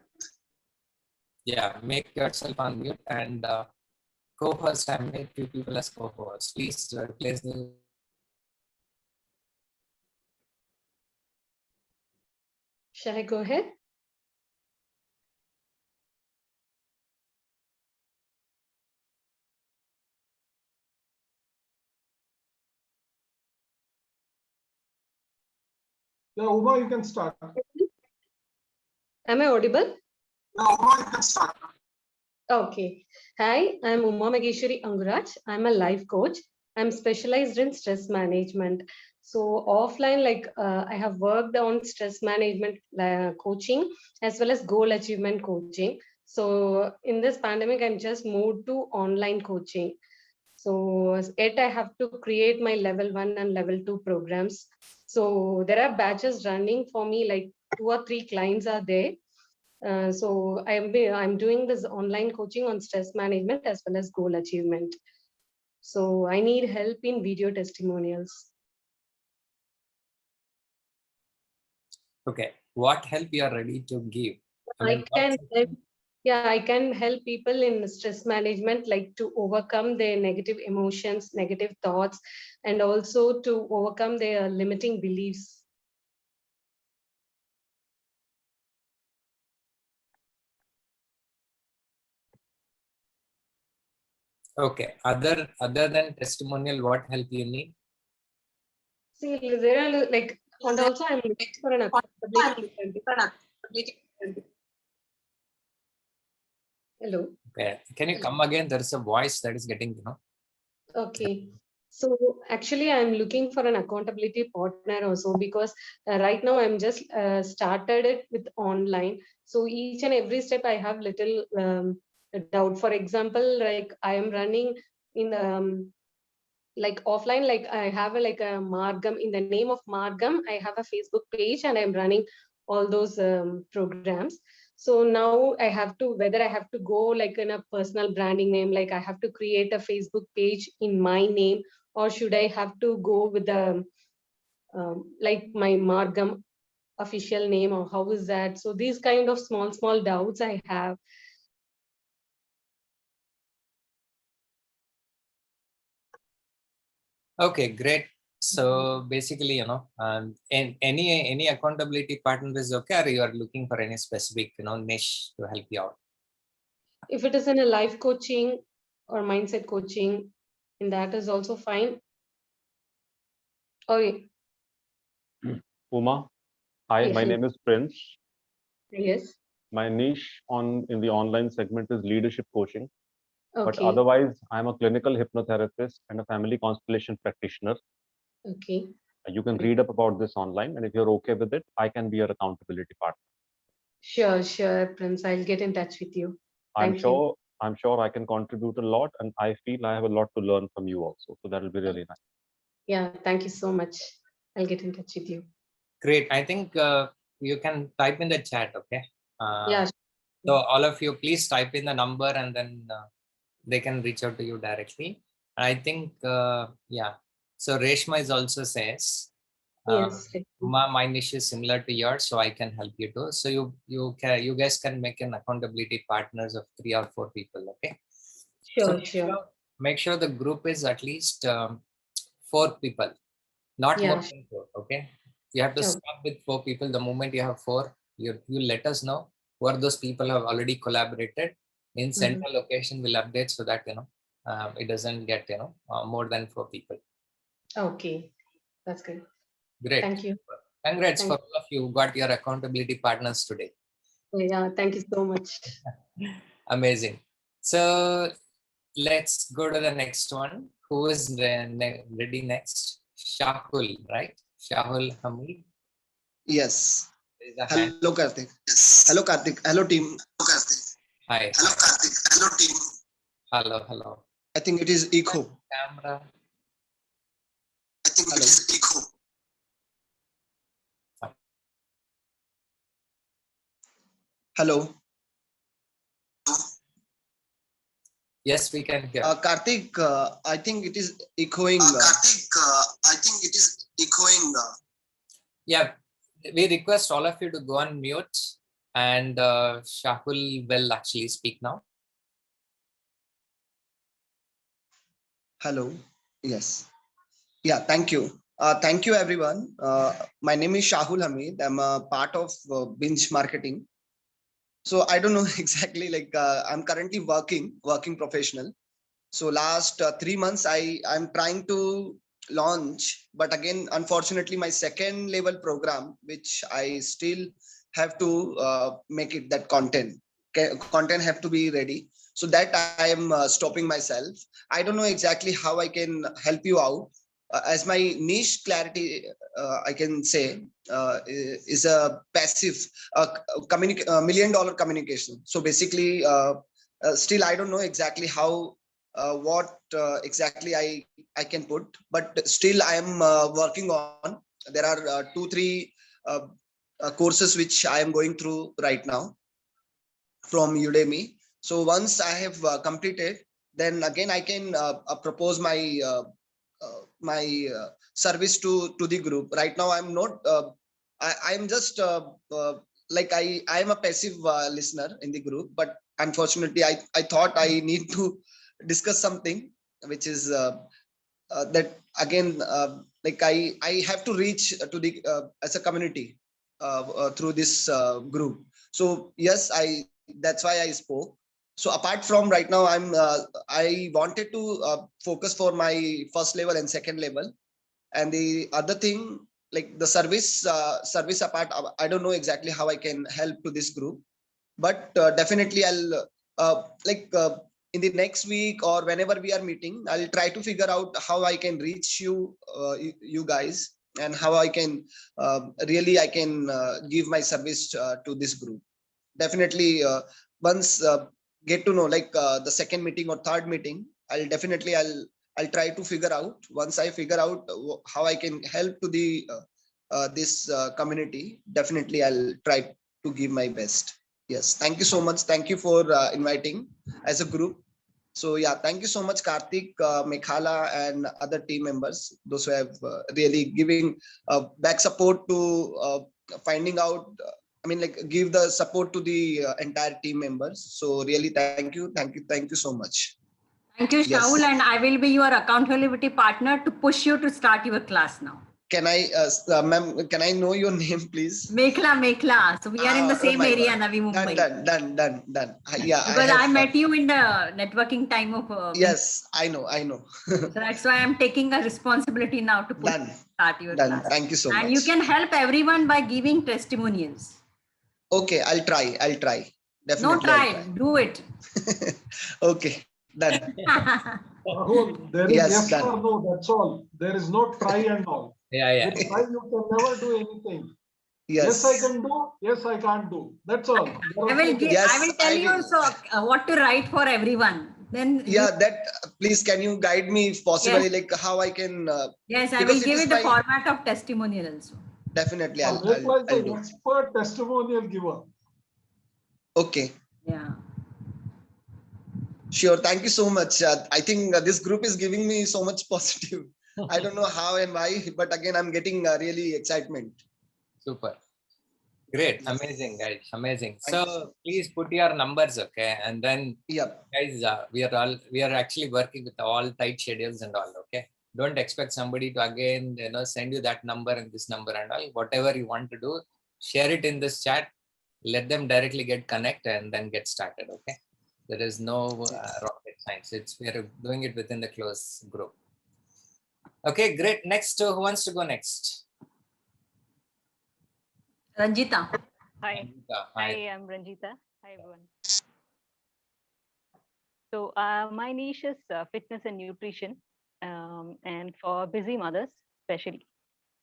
Yeah, make yourself unmute and co-host. I made two people as co-hosts. Please replace the. Shall I go ahead? Yeah, Uma, you can start. Am I audible? Yeah, Uma, you can start. Okay. Hi, I'm Uma Mageshwari Anguraj. I'm a life coach. I'm specialized in stress management. So offline, I have worked on stress management coaching as well as goal achievement coaching. So in this pandemic, I'm just moved to online coaching. So yet I have to create my level 1 and level 2 programs. So there are batches running for me, like 2 or 3 clients are there. So I'm doing this online coaching on stress management as well as goal achievement. So I need help in video testimonials. Okay, what help you are ready to give? I can help, yeah, I can help people in stress management, like to overcome their negative emotions, negative thoughts, and also to overcome their limiting beliefs. Okay, other than testimonial, what help you need? See, there are like, and also I'm looking for an accountability. Hello. Okay, can you come again? There is a voice that is getting, Okay. So actually, I'm looking for an accountability partner also, because right now I'm just started it with online. So each and every step I have little doubt. For example, like I am running in like offline, like I have like a Margam, in the name of Margam, I have a Facebook page and I'm running all those programs. So now I have to, whether I have to go like in a personal branding name, like I have to create a Facebook page in my name, or should I have to go with the like my Margam official name, or how is that? So these kind of small doubts I have. Okay, great. So basically, and any accountability partner is okay, or you are looking for any specific, niche to help you out? If it is in a life coaching or mindset coaching, and that is also fine. Okay. Uma, hi, Yes, my hello. name is Prince. Yes. My niche in the online segment is leadership coaching. But Okay. otherwise, I'm a clinical hypnotherapist and a family constellation practitioner. Okay. You can read up about this online, and if you're okay with it, I can be your accountability partner. Sure, Prince. I'll get in touch with you. I'm Thank you. sure I can contribute a lot, and I feel I have a lot to learn from you also. So that will be really nice. Yeah, thank you so much. I'll get in touch with you. Great. I think you can type in the chat, okay? Yeah. So all of you, please type in the number, and then they can reach out to you directly. I think, yeah. So Reshma is also says, Yes. my niche is similar to yours, so I can help you too. So you guys can make an accountability partners of 3 or 4 people, okay? So Sure. make sure the group is at least 4 people, not more Yeah. than 4, okay? You have to Sure. start with 4 people. The moment you have 4, you let us know who are those people who have already collaborated. In central location, we'll update so that it doesn't get more than 4 people. Okay, that's good. Great. Thank you. Congrats Thank for all of you who got your accountability partners today. Yeah, thank you so much. Amazing. So let's go to the next one. Who is ready next? Shahul, right? Shahul Hamid. Yes. Raise a hand. Hello, Karthik. Hello, Karthik. Hello, team. Hi. Hello, Karthik. Hello, team. Hello. I think it is echo. Camera. I think it is echo. Hello. Yes, we can hear. Karthik, I think it is echoing. Karthik, I think it is echoing. Yeah, we request all of you to go on mute, and Shahul will actually speak now. Hello. Yes. Yeah, thank you. Thank you, everyone. My name is Shahul Hamid. I'm a part of Binge Marketing. So I don't know exactly, like I'm currently working professional. So last 3 months, I'm trying to launch, but again, unfortunately, my second level program, which I still have to make it that content have to be ready. So that I am stopping myself. I don't know exactly how I can help you out. As my niche clarity, I can say, is a passive $1 million communication. So basically, still I don't know exactly how what exactly I can put, but still I am working on. There are 2-3 courses which I am going through right now from Udemy. So once I have completed, then again I can propose my service to the group. Right now I'm not I'm just like I am a passive listener in the group, but unfortunately I thought I need to discuss something which is that again like I have to reach to the as a community through this group. So yes, that's why I spoke. So apart from right now, I wanted to focus for my first level and second level, and the other thing like the service apart, I don't know exactly how I can help to this group, but definitely I'll like in the next week or whenever we are meeting, I'll try to figure out how I can reach you guys, and how I can really I can give my service to this group. Definitely once get to know like the second meeting or third meeting, I'll try to figure out. Once I figure out how I can help to the this community, definitely I'll try to give my best. Yes, thank you so much. Thank you for inviting as a group. So yeah, thank you so much, Karthik, Mekhala, and other team members, those who have really giving back support to finding out. I mean, like give the support to the entire team members. So really, thank you so much. Thank you, Yes. Shahul, and I will be your accountability partner to push you to start your class now. Can I, ma'am, can I know your name, please? Mekhla. So we are in the same area, Navi Mumbai. Done. Yeah. Because I met you in the networking time of. Yes, I know. So that's why I'm taking a responsibility now to start your class. Thank you so much. And you can help everyone by giving testimonials. Okay, I'll try. Definitely. No, try. Do it. Okay, done. Rahul, there is yes or no, that's all. There is no try and all. Yeah. With try, you can never do anything. Yes. Yes, I can do. Yes, I can't do. That's all. I will tell you so what to write for everyone. Then Please, can you guide me if possible, like how I can? Yes, I will give it the format of testimonial also. Definitely, I'll do. Expert testimonial giver. Okay. Yeah. Sure. Thank you so much. I think this group is giving me so much positive. I don't know how and why, but again, I'm getting really excitement. Super. Great. Amazing, guys. Amazing. So please put your numbers, okay? And then, guys, we are actually working with all tight schedules and all, okay? Don't expect somebody to again, send you that number and this number and all. Whatever you want to do, share it in this chat. Let them directly get connected and then get started, okay? There is no rocket science. We are doing it within the close group. Okay, great. Next, who wants to go next? Ranjita. Hi. Hi, I'm Ranjita. Hi, everyone. So my niche is fitness and nutrition, and for busy mothers, especially.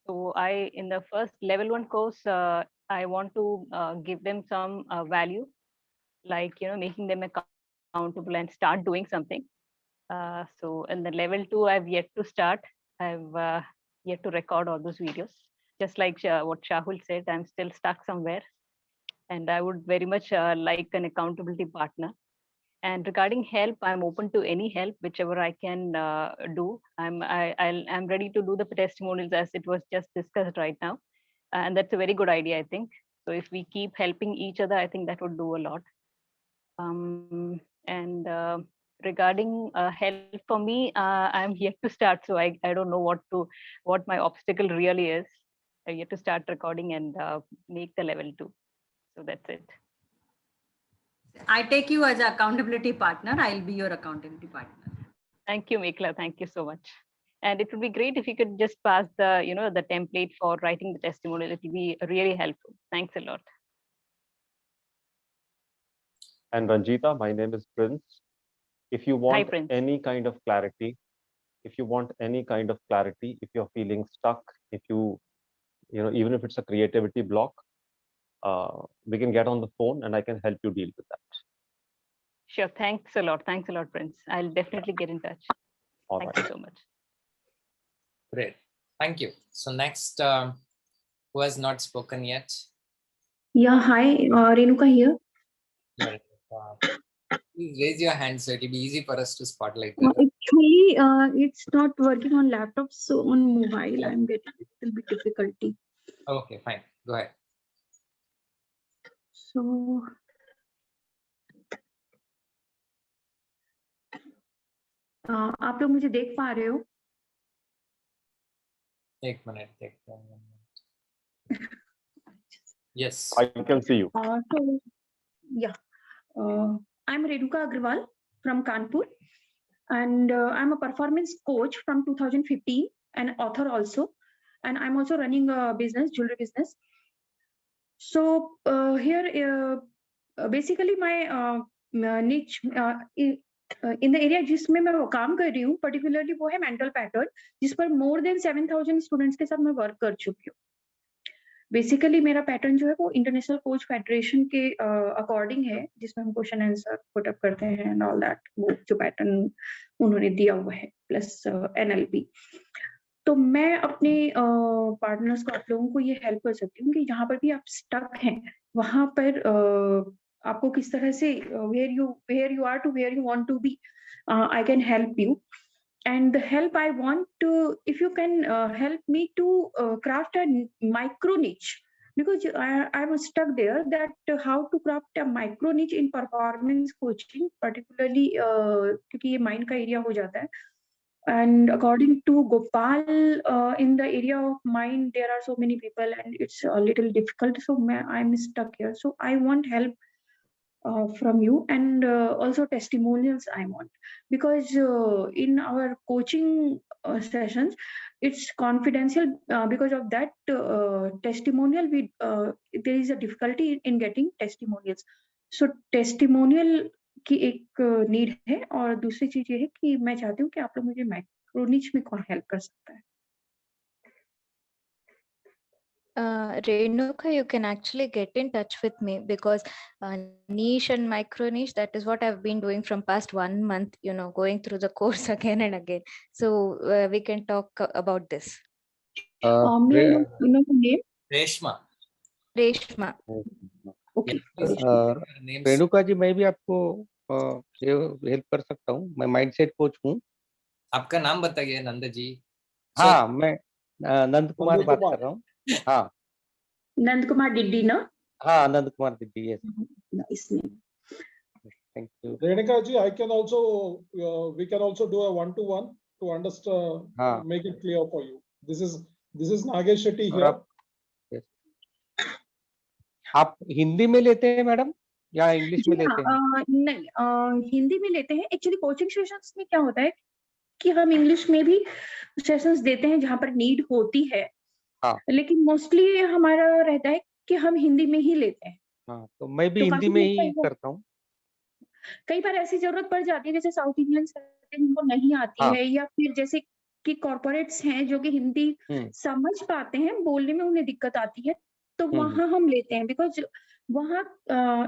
So in the first level 1 course, I want to give them some value, like, making them accountable and start doing something. So in the level 2, I've yet to start. I've yet to record all those videos. Just like what Shahul said, I'm still stuck somewhere. And I would very much like an accountability partner. And regarding help, I'm open to any help, whichever I can do. I'm ready to do the testimonials as it was just discussed right now. And that's a very good idea, I think. So if we keep helping each other, I think that would do a lot. Regarding help for me, I'm yet to start. So I don't know what my obstacle really is. I yet to start recording and make the level 2. So that's it. I take you as an accountability partner. I'll be your accountability partner. Thank you, Mekhla. Thank you so much. And it would be great if you could just pass the, the template for writing the testimonial. It will be really helpful. Thanks a lot. And Ranjita, my name is Prince. If you want any kind of clarity, if you're feeling stuck, if even if it's a creativity block, we can get on the phone and I can help you deal with that. Sure. Thanks a lot. Thanks a lot, Prince. I'll definitely get in touch. Thank you so much. Great. Thank you. So next, who has not spoken yet? Yeah, hi, Renuka here. Please raise your hand so it will be easy for us to spotlight. Actually, it's not working on laptop, so on mobile I'm getting a little bit difficulty. Okay, fine. Go ahead. So आप लोग मुझे देख पा रहे हो? एक minute. Yes. I can see you. So yeah, I'm Renuka Agrawal from Kanpur, and I'm a performance coach from 2015, and author also, and I'm also running a business, jewelry business. So here, basically my niche in the area जिसमें मैं वो काम कर रही हूँ, particularly वो है mental pattern, जिस पर more than 7,000 students के साथ मैं work कर चुकी हूँ. बेसिकली मेरा पैटर्न जो है वो इंटरनेशनल कोच फेडरेशन के अकॉर्डिंग है, जिसमें हम क्वेश्चन आंसर पुट अप करते हैं एंड ऑल दैट, वो जो पैटर्न उन्होंने दिया हुआ है प्लस एनएलपी. तो मैं अपने पार्टनर्स को, आप लोगों को ये हेल्प कर सकती हूँ कि जहाँ पर भी आप स्टक हैं वहां पर आपको किस तरह से where you are to where you want to be, I can help you. And the help I want to, if you can help me to craft a micro niche, because I was stuck there that how to craft a micro niche in performance coaching, particularly क्योंकि ये mind का area हो जाता है. And according to Gopal, in the area of mind, there are so many people and it's a little difficult. So I'm stuck here. So I want help from you, and also testimonials I want, because in our coaching sessions it's confidential, because of that testimonial there is a difficulty in getting testimonials. So testimonial की एक need है, और दूसरी चीज ये है कि मैं चाहती हूँ कि आप लोग मुझे माइक्रो निच में कौन हेल्प कर सकता है. Renuka, you can actually get in touch with me, because niche and micro niche, that is what I've been doing from past 1 month, going through the course again and again. So we can talk about this. Re- name? Reshma. Reshma. Okay. Renuka ji, मैं भी आपको help कर सकता हूँ. मैं mindset coach हूँ. आपका नाम बताइए. नंद जी. हाँ, मैं नंद कुमार बात कर रहा हूँ. हाँ, नंद कुमार डिड्डी ना? हाँ, Nand Kumar Diddi. Yes, nice name. Thank you. Renuka ji, I can also we can also do a one-to-one to understand, make it clear for you. This is Nagesh Shetty here. आप हिंदी में लेते हैं मैडम या इंग्लिश में लेते हैं? नहीं, हिंदी में लेते हैं. एक्चुअली कोचिंग सेशंस में क्या होता है कि हम इंग्लिश में भी सेशंस देते हैं जहाँ पर नीड होती है. हाँ. लेकिन मोस्टली हमारा रहता है कि हम हिंदी में ही लेते हैं. हाँ, तो मैं भी हिंदी में ही करता हूँ. कई बार ऐसी जरूरत पड़ जाती है, जैसे साउथ इंडियन उनको नहीं आती है, या फिर जैसे कि कॉर्पोरेट्स हैं जो कि हिंदी समझ पाते हैं, बोलने में उन्हें दिक्कत आती है, तो वहां हम लेते हैं. बिकॉज वहाँ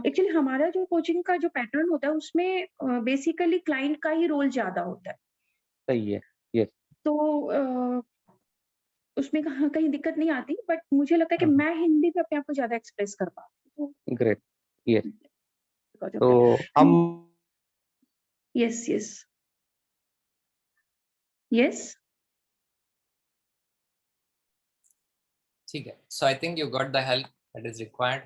एक्चुअली हमारा जो कोचिंग का जो पैटर्न होता है उसमें बेसिकली क्लाइंट का ही रोल ज्यादा होता है. सही है. यस. तो उसमें कहीं दिक्कत नहीं आती, बट मुझे लगता है कि मैं हिंदी में अपने आप को ज्यादा एक्सप्रेस कर पाती हूँ. ग्रेट. यस. तो हम यस. ठीक है. So I think you got the help that is required,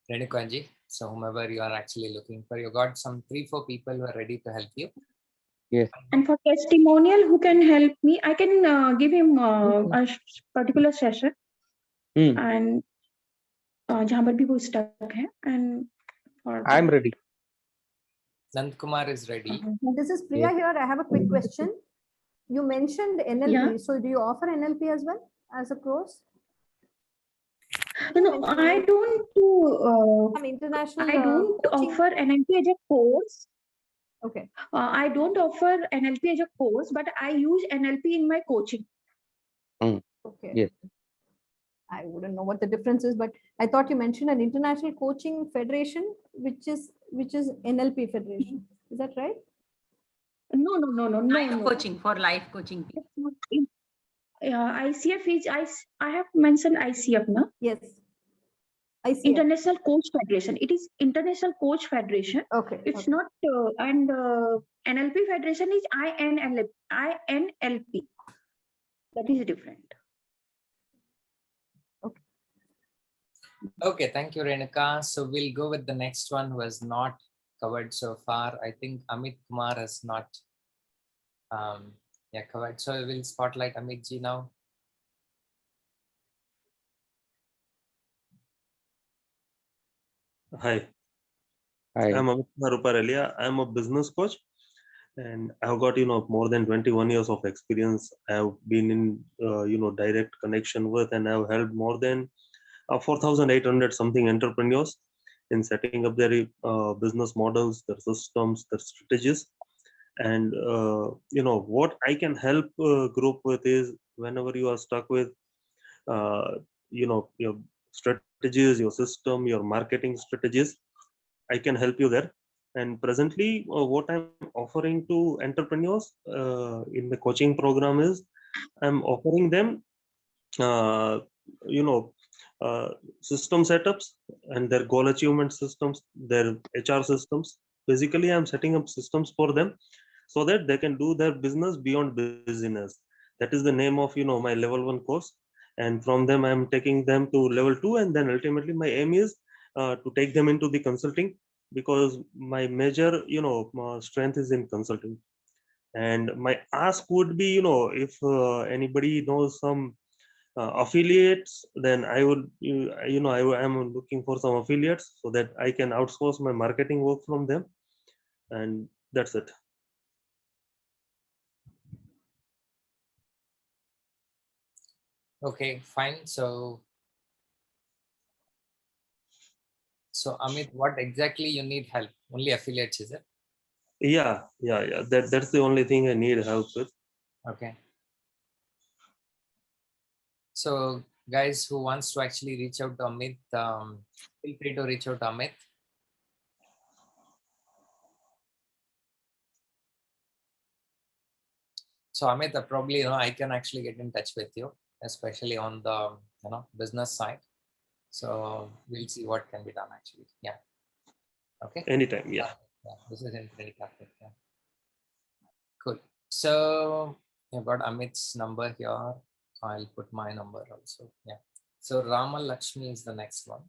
Renuka ji. So whomever you are actually looking for, you got some 3-4 people who are ready to help you. Yes. And for testimonial, who can help me? I can give him a particular session, and जहाँ पर भी वो stuck है, and I am ready. Nand Kumar is ready. This is Priya here. I have a quick question. You mentioned NLP. So do you offer NLP as well as a course? No, I don't do. International. I don't offer NLP as a course. Okay. I don't offer NLP as a course, but I use NLP in my coaching. Okay. Yes. I wouldn't know what the difference is, but I thought you mentioned an international coaching federation, which is NLP federation. Is that right? No. Life coaching, for life coaching. ICF is I have mentioned ICF, no? Yes. ICF. International Coach Federation. It is International Coach Federation. Okay. It's not, and NLP Federation is INLP. That is different. Okay, thank you, Renuka. So we'll go with the next one who has not covered so far. I think Amit Kumar has not covered. So we'll spotlight Amit ji now. Hi. Hi. I'm Amit Kumar Ruparelia. I'm a business coach, and I've got more than 21 years of experience. I've been in direct connection with, and I've helped more than 4,800 something entrepreneurs in setting up their business models, their systems, their strategies. And what I can help group with is whenever you are stuck with your strategies, your system, your marketing strategies, I can help you there. And presently, what I'm offering to entrepreneurs in the coaching program is I'm offering them, system setups and their goal achievement systems, their HR systems. Basically, I'm setting up systems for them so that they can do their business beyond busyness. That is the name of my level 1 course. And from them, I'm taking them to level 2, and then ultimately my aim is to take them into the consulting, because my major strength is in consulting. And my ask would be, if anybody knows some affiliates, then I would I am looking for some affiliates so that I can outsource my marketing work from them. And that's it. Okay, fine. So Amit, what exactly you need help? Only affiliates, is it? Yeah. That's the only thing I need help with. Okay. So guys who wants to actually reach out to Amit, feel free to reach out to Amit. So Amit, probably I can actually get in touch with you, especially on the business side. So we'll see what can be done actually. Yeah. Okay. Anytime. Yeah. This is Infinity Cafe. Yeah. Cool. So I've got Amit's number here. I'll put my number also. Yeah. So Rama Lakshmi is the next one.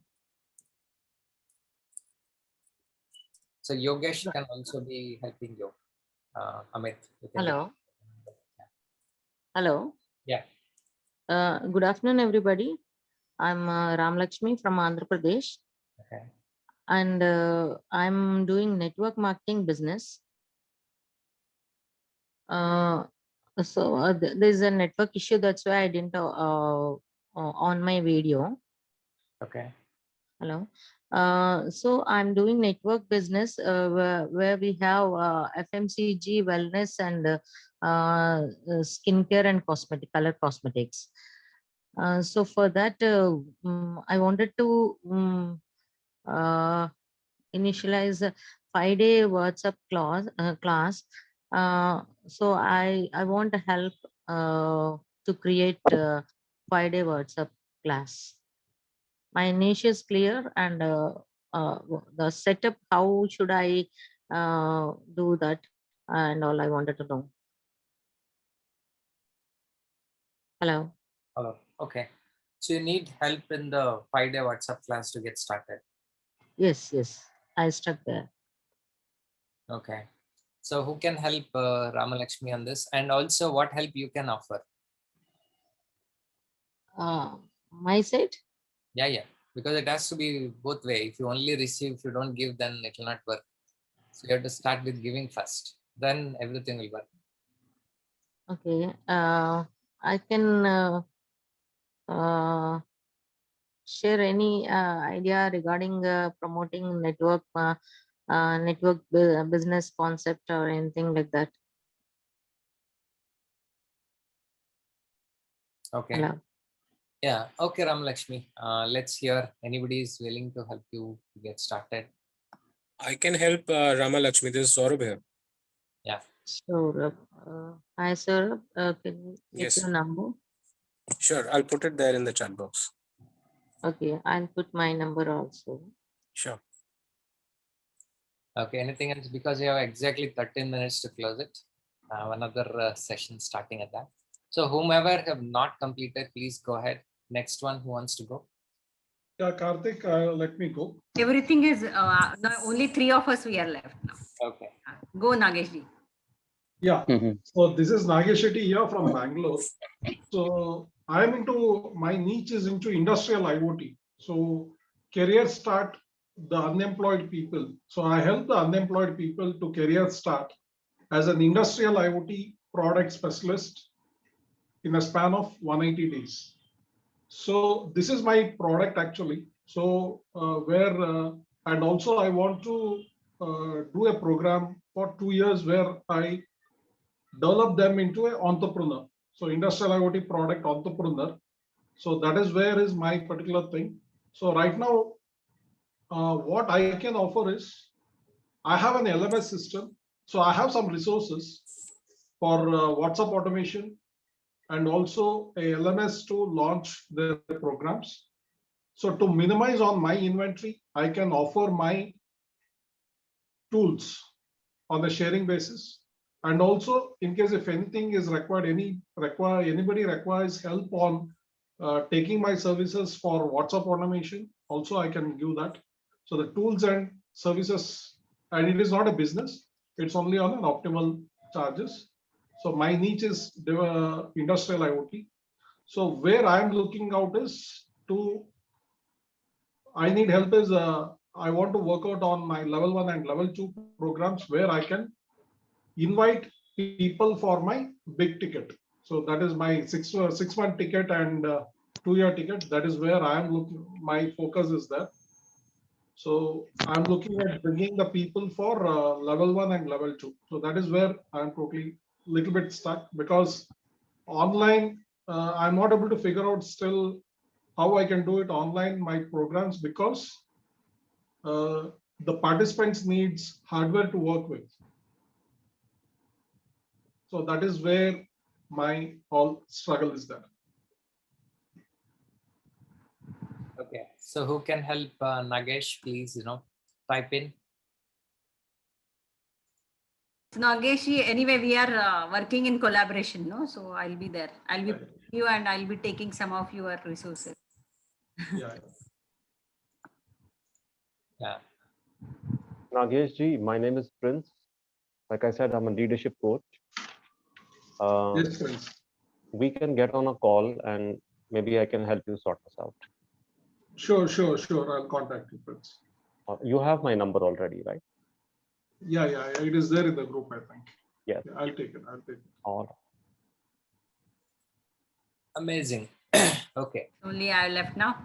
So Yogesh can also be helping you. Amit. Hello. Hello. Yeah. Good afternoon, everybody. I'm Ram Lakshmi from Andhra Pradesh. Okay. And I'm doing network marketing business. There's a network issue. That's why I didn't on my video. Okay. Hello. So I'm doing network business where we have FMCG, wellness, and skincare and color cosmetics. So for that, I wanted to initialize a 5-day WhatsApp class. So I want help to create a 5-day WhatsApp class. My niche is clear, and the setup, how should I do that, and all I wanted to know. Hello. Hello. Okay. So you need help in the 5-day WhatsApp class to get started. Yes, I stuck there. Okay. So who can help Rama Lakshmi on this, and also what help you can offer? My side? Yeah. Because it has to be both way. If you only receive, if you don't give, then it will not work. So you have to start with giving first. Then everything will work. Okay. I can share any idea regarding promoting network business concept or anything like that. Okay. Hello. Yeah. Okay, Ram Lakshmi. Let's hear anybody is willing to help you to get started. I can help Rama Lakshmi. This is Saurabh here. Yeah. Sure. Hi, sir. Can you get Yes. your number? Sure. I'll put it there in the chat box. Okay. I'll put my number also. Sure. Okay. Anything else? Because you have exactly 13 minutes to close it. Another session starting at that. So whomever have not completed, please go ahead. Next one, who wants to go? Yeah, Karthik, let me go. Everything is only 3 of us we are left now. Okay. Go Nageshji. Yeah. So this is Nagesh Shetty here from Bangalore. So I'm into, my niche is into industrial IoT. So career start the unemployed people. So I help the unemployed people to career start as an industrial IoT product specialist in a span of 180 days. So this is my product actually. So and also I want to do a program for 2 years where I develop them into an entrepreneur. So industrial IoT product entrepreneur. So that is where is my particular thing. So right now, what I can offer is I have an LMS system. So I have some resources for WhatsApp automation and also a LMS to launch their programs. So to minimize on my inventory, I can offer my tools on a sharing basis. And also in case if anything is required, anybody requires help on taking my services for WhatsApp automation, also I can give that. So the tools and services, and it is not a business, it's only on an optimal charges. So my niche is industrial IoT. So where I'm looking out is I need help is I want to work out on my level 1 and level 2 programs where I can invite people for my big ticket. So that is my 6-month ticket and 2-year ticket. That is where I am looking. My focus is there. So I'm looking at bringing the people for level 1 and level 2. So that is where I'm totally little bit stuck because online I'm not able to figure out still how I can do it online my programs because the participants needs hardware to work with. So that is where my whole struggle is there. Okay, so who can help Nagesh, please, type in. Nagesh, anyway, we are working in collaboration, no? So I'll be there. I'll be with you and I'll be taking some of your resources. Yeah. Yeah. Nagesh ji, my name is Prince. Like I said, I'm a leadership coach. Yes, Prince. We can get on a call and maybe I can help you sort this out. Sure. I'll contact you, Prince. You have my number already, right? Yeah. It is there in the group, I think. Yes. Yeah, I'll take it. All right. Amazing. Okay. Only I left now.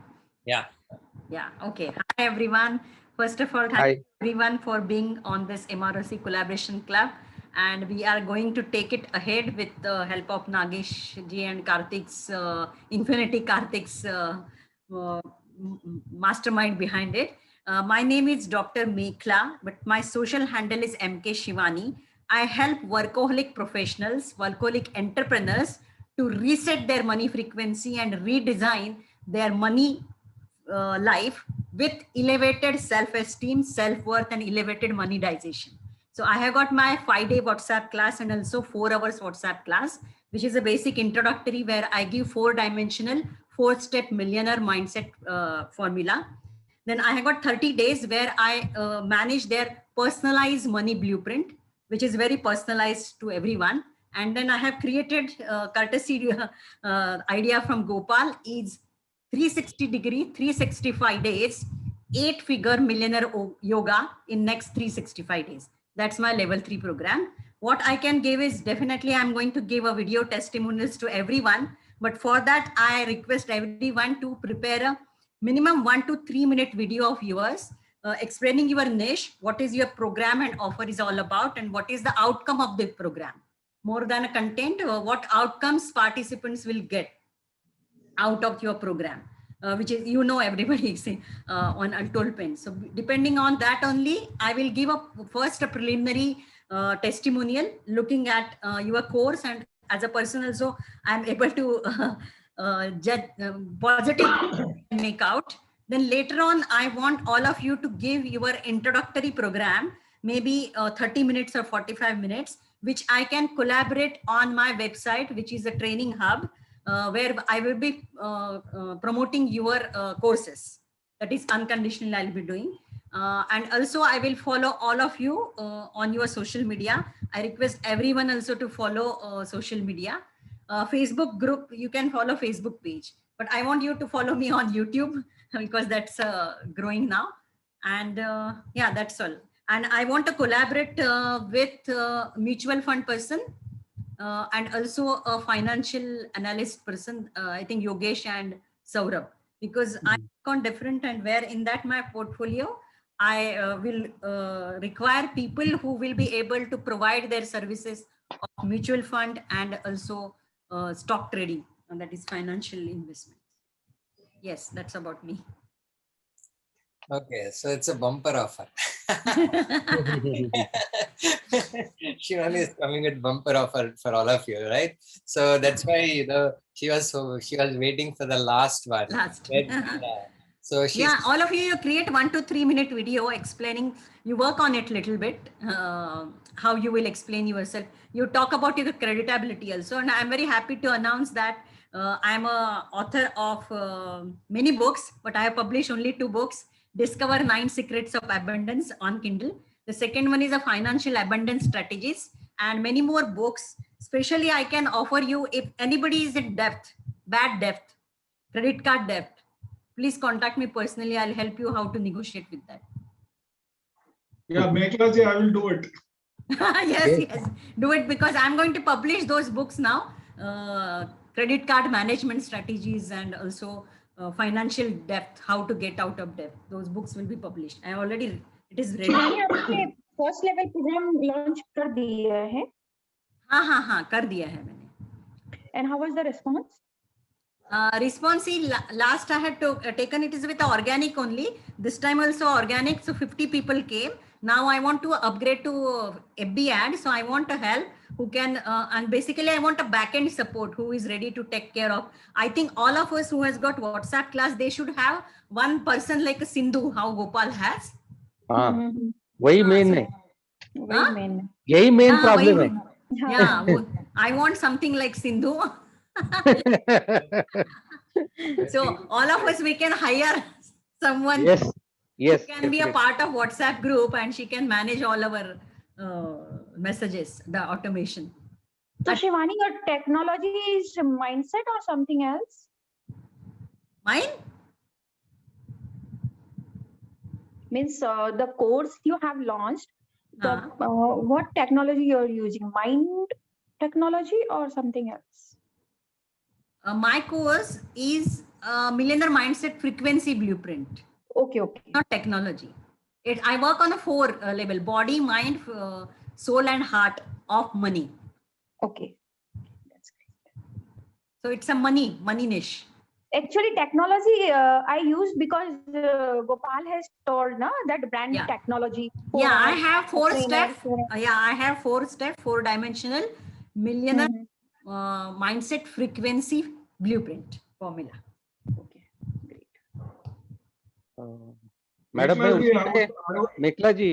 Yeah. Yeah. Okay. Hi, everyone. First of all, thank you everyone for being on this MROC Collaboration Club. And we are going to take it ahead with the help of Nagesh ji and Karthik's, Infinity Karthik's mastermind behind it. My name is Dr. Mekhla, but my social handle is MK Shivani. I help workaholic professionals, workaholic entrepreneurs to reset their money frequency and redesign their money life with elevated self-esteem, self-worth, and elevated monetization. So I have got my 5-day WhatsApp class and also 4 hours WhatsApp class, which is a basic introductory where I give 4-dimensional, 4-step millionaire mindset formula. Then I have got 30 days where I manage their personalized money blueprint, which is very personalized to everyone. And then I have created courtesy idea from Gopal is 360-degree, 365 days, 8-figure millionaire yoga in next 365 days. That's my level 3 program. What I can give is definitely I'm going to give a video testimonials to everyone. But for that, I request everyone to prepare a minimum 1 to 3 minute video of yours explaining your niche, what is your program and offer is all about, and what is the outcome of the program. More than a content, what outcomes participants will get out of your program, which is, everybody is on Untold Pen. So depending on that only, I will give a preliminary testimonial looking at your course, and as a person also, I'm able to judge positive make out. Then later on, I want all of you to give your introductory program, maybe 30 minutes or 45 minutes, which I can collaborate on my website, which is a training hub, where I will be promoting your courses. that is unconditional I'll be doing. And also I will follow all of you on your social media. I request everyone also to follow social media. Facebook group, you can follow Facebook page, but I want you to follow me on YouTube because that's growing now. And yeah, that's all. And I want to collaborate with mutual fund person and also a financial analyst person, I think Yogesh and Saurabh, because I work on different, and where in that my portfolio, I will require people who will be able to provide their services of mutual fund and also stock trading, and that is financial investments. Yes, that's about me. Okay, so it's a bumper offer. Shivani is coming with bumper offer for all of you, right? So that's why she was waiting for the last one. Last. Right? Yeah. So she's, yeah, all of you create 1 to 3 minute video explaining. You work on it a little bit. How you will explain yourself. You talk about your creditability also, and I'm very happy to announce that I'm a author of many books, but I have published only 2 books. Discover 9 Secrets of Abundance on Kindle. The second one is a Financial Abundance Strategies, and many more books. Especially I can offer you, if anybody is in debt, bad debt, credit card debt, please contact me personally. I'll help you how to negotiate with that. Yeah, Meghla ji, I will do it. yes, do it, because I'm going to publish those books now. Credit card management strategies and also financial debt, how to get out of debt. Those books will be published. I already, it is ready. First level programme launch कर दिया है. हाँ कर दिया है मैंने. And how was the response? Response, last I had taken it is with organic only. This time also organic, so 50 people came. Now I want to upgrade to FB ad, so I want to help who can, and basically I want a backend support who is ready to take care of. I think all of us who has got WhatsApp class, they should have one person like a Sindhu, how Gopal has. वही main है. यही main problem है. Yeah, I want something like Sindhu. So all of us, we can hire someone who can be a part of WhatsApp group, and she can manage all our messages, the automation. So Shivani, your technology is mindset or something else? Mine? Means the course you have launched, what technology you're using? Mind technology or something else? My course is Millionaire Mindset Frequency Blueprint. Okay. Not technology. I work on a 4 level: body, mind, soul, and heart of money. Okay. That's great. So it's a money niche. Actually, technology I use because Gopal has told that brand technology. Yeah, I have 4 steps. I have 4 steps, 4-dimensional millionaire mindset frequency blueprint formula. Okay, great. Madam, Meghla ji,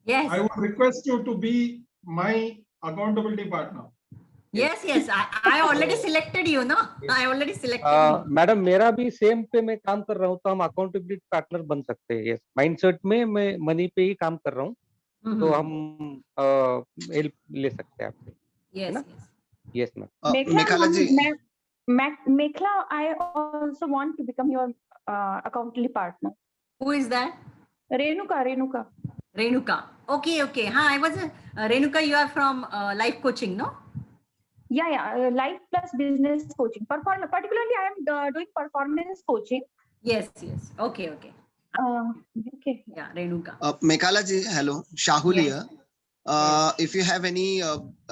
yes, I would request you to be my accountability partner. Yes, I already selected you, no? I already selected you. Madam मेरा भी same पे मैं काम कर रहा हूँ, तो हम अकाउंटेबिलिटी पार्टनर बन सकते हैं. यस, माइंडसेट में मैं मनी पे ही काम कर रहा हूँ, तो हम हेल्प ले सकते हैं आपसे. Yes, ma'am. Meghla, I also want to become your accountability partner. Who is that? Renuka. Okay. I was Renuka. You are from life coaching, no? Yeah. Life plus business coaching. Particularly, I am doing performance coaching. Yes. Okay. Okay. Yeah, Renuka. Meghla ji, hello. Shahul here. If you have any,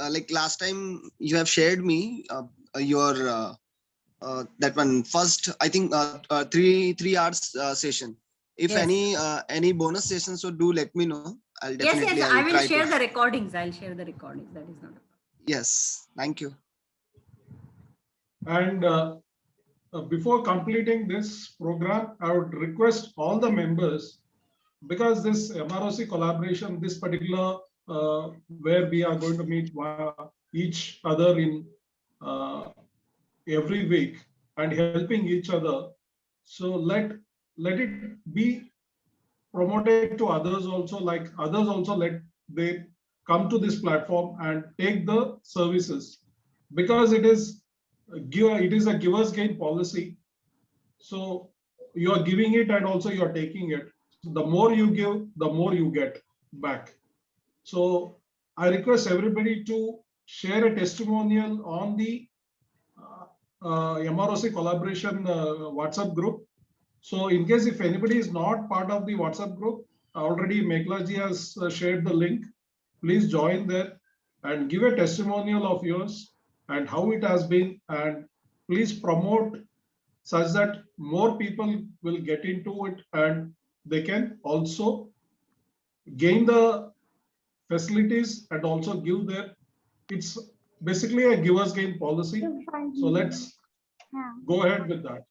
like last time you have shared me your that one first, I think 3 hours session. If any bonus sessions, so do let me know. I'll definitely. Yes. I will share the recordings. That is not a problem. Yes, thank you. And before completing this program, I would request all the members, because this MROC collaboration, this particular where we are going to meet each other in every week and helping each other. So let let it be promoted to others also, like others also let they come to this platform and take the services, because it is a giver's gain policy. So you are giving it and also you are taking it. The more you give, the more you get back. So I request everybody to share a testimonial on the MROC collaboration WhatsApp group. So in case if anybody is not part of the WhatsApp group, already Meghla ji has shared the link. Please join there and give a testimonial of yours and how it has been, and please promote such that more people will get into it and they can also gain the facilities and also give their, it's basically a giver's gain policy. So let's go ahead with that.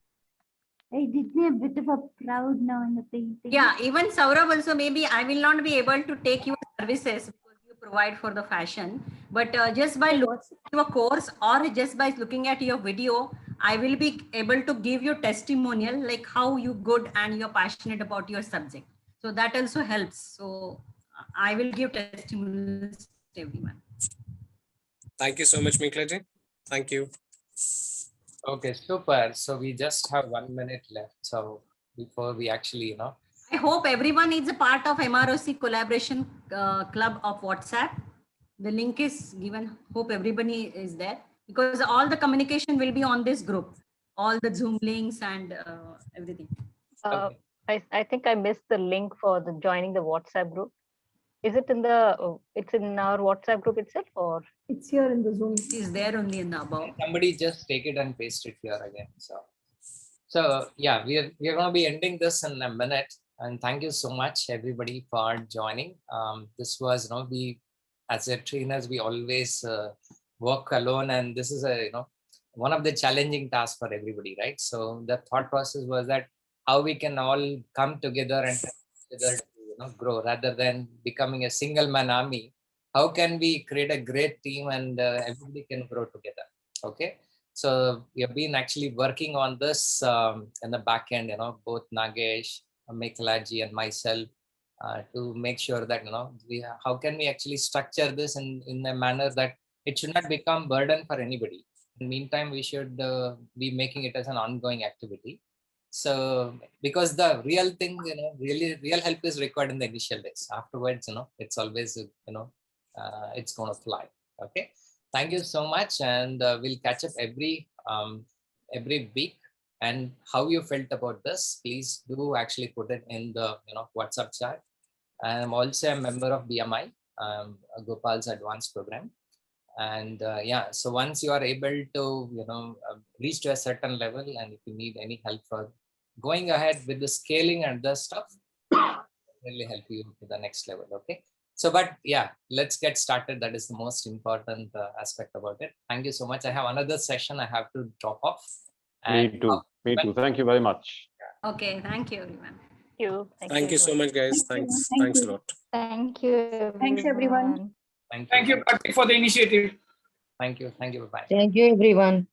It did me a bit of a proud now in the painting. Yeah, even Saurabh also, maybe I will not be able to take your services because you provide for the fashion, but just by looking at your course or just by looking at your video, I will be able to give you testimonial like how you good and you're passionate about your subject. So that also helps. So I will give testimonials to everyone. Thank you so much, Meghla ji. Thank you. Okay, super. So we just have 1 minute left. So before we actually, I hope everyone is a part of MROC collaboration club of WhatsApp. The link is given. Hope everybody is there because all the communication will be on this group, all the Zoom links and everything. I think I missed the link for the joining the WhatsApp group. Is it in the, it's in our WhatsApp group itself, or? It's here in the Zoom. It is there only in the above. Somebody just take it and paste it here again. So yeah, we are going to be ending this in a minute. And thank you so much, everybody, for joining. This was, we as a trainers, we always work alone, and this is a, one of the challenging tasks for everybody, right? So the thought process was that how we can all come together and together to, grow rather than becoming a single man army. How can we create a great team and everybody can grow together? Okay. So we have been actually working on this in the back end, both Nagesh, Meghla ji and myself to make sure that, how can we actually structure this in a manner that it should not become burden for anybody. In the meantime, we should be making it as an ongoing activity. So because the real thing, real help is required in the initial days. Afterwards, it's always, it's going to fly. Okay. Thank you so much. And we'll catch up every week. And how you felt about this, please do actually put it in the WhatsApp chat. I'm also a member of BMI, Gopal's advanced program. And yeah, so once you are able to, reach to a certain level, and if you need any help for going ahead with the scaling and the stuff, really help you to the next level. Okay. So, but yeah, let's get started. That is the most important aspect about it. Thank you so much. I have another session. I have to drop off. Me too. Me too. Thank you very much. Okay. Thank you, everyone. Thank you so much, guys. Thanks a lot. Thank you. Thanks, everyone. Thank you. Thank you, Karthik, for the initiative. Thank you. Thank you. Bye-bye. Thank you, everyone.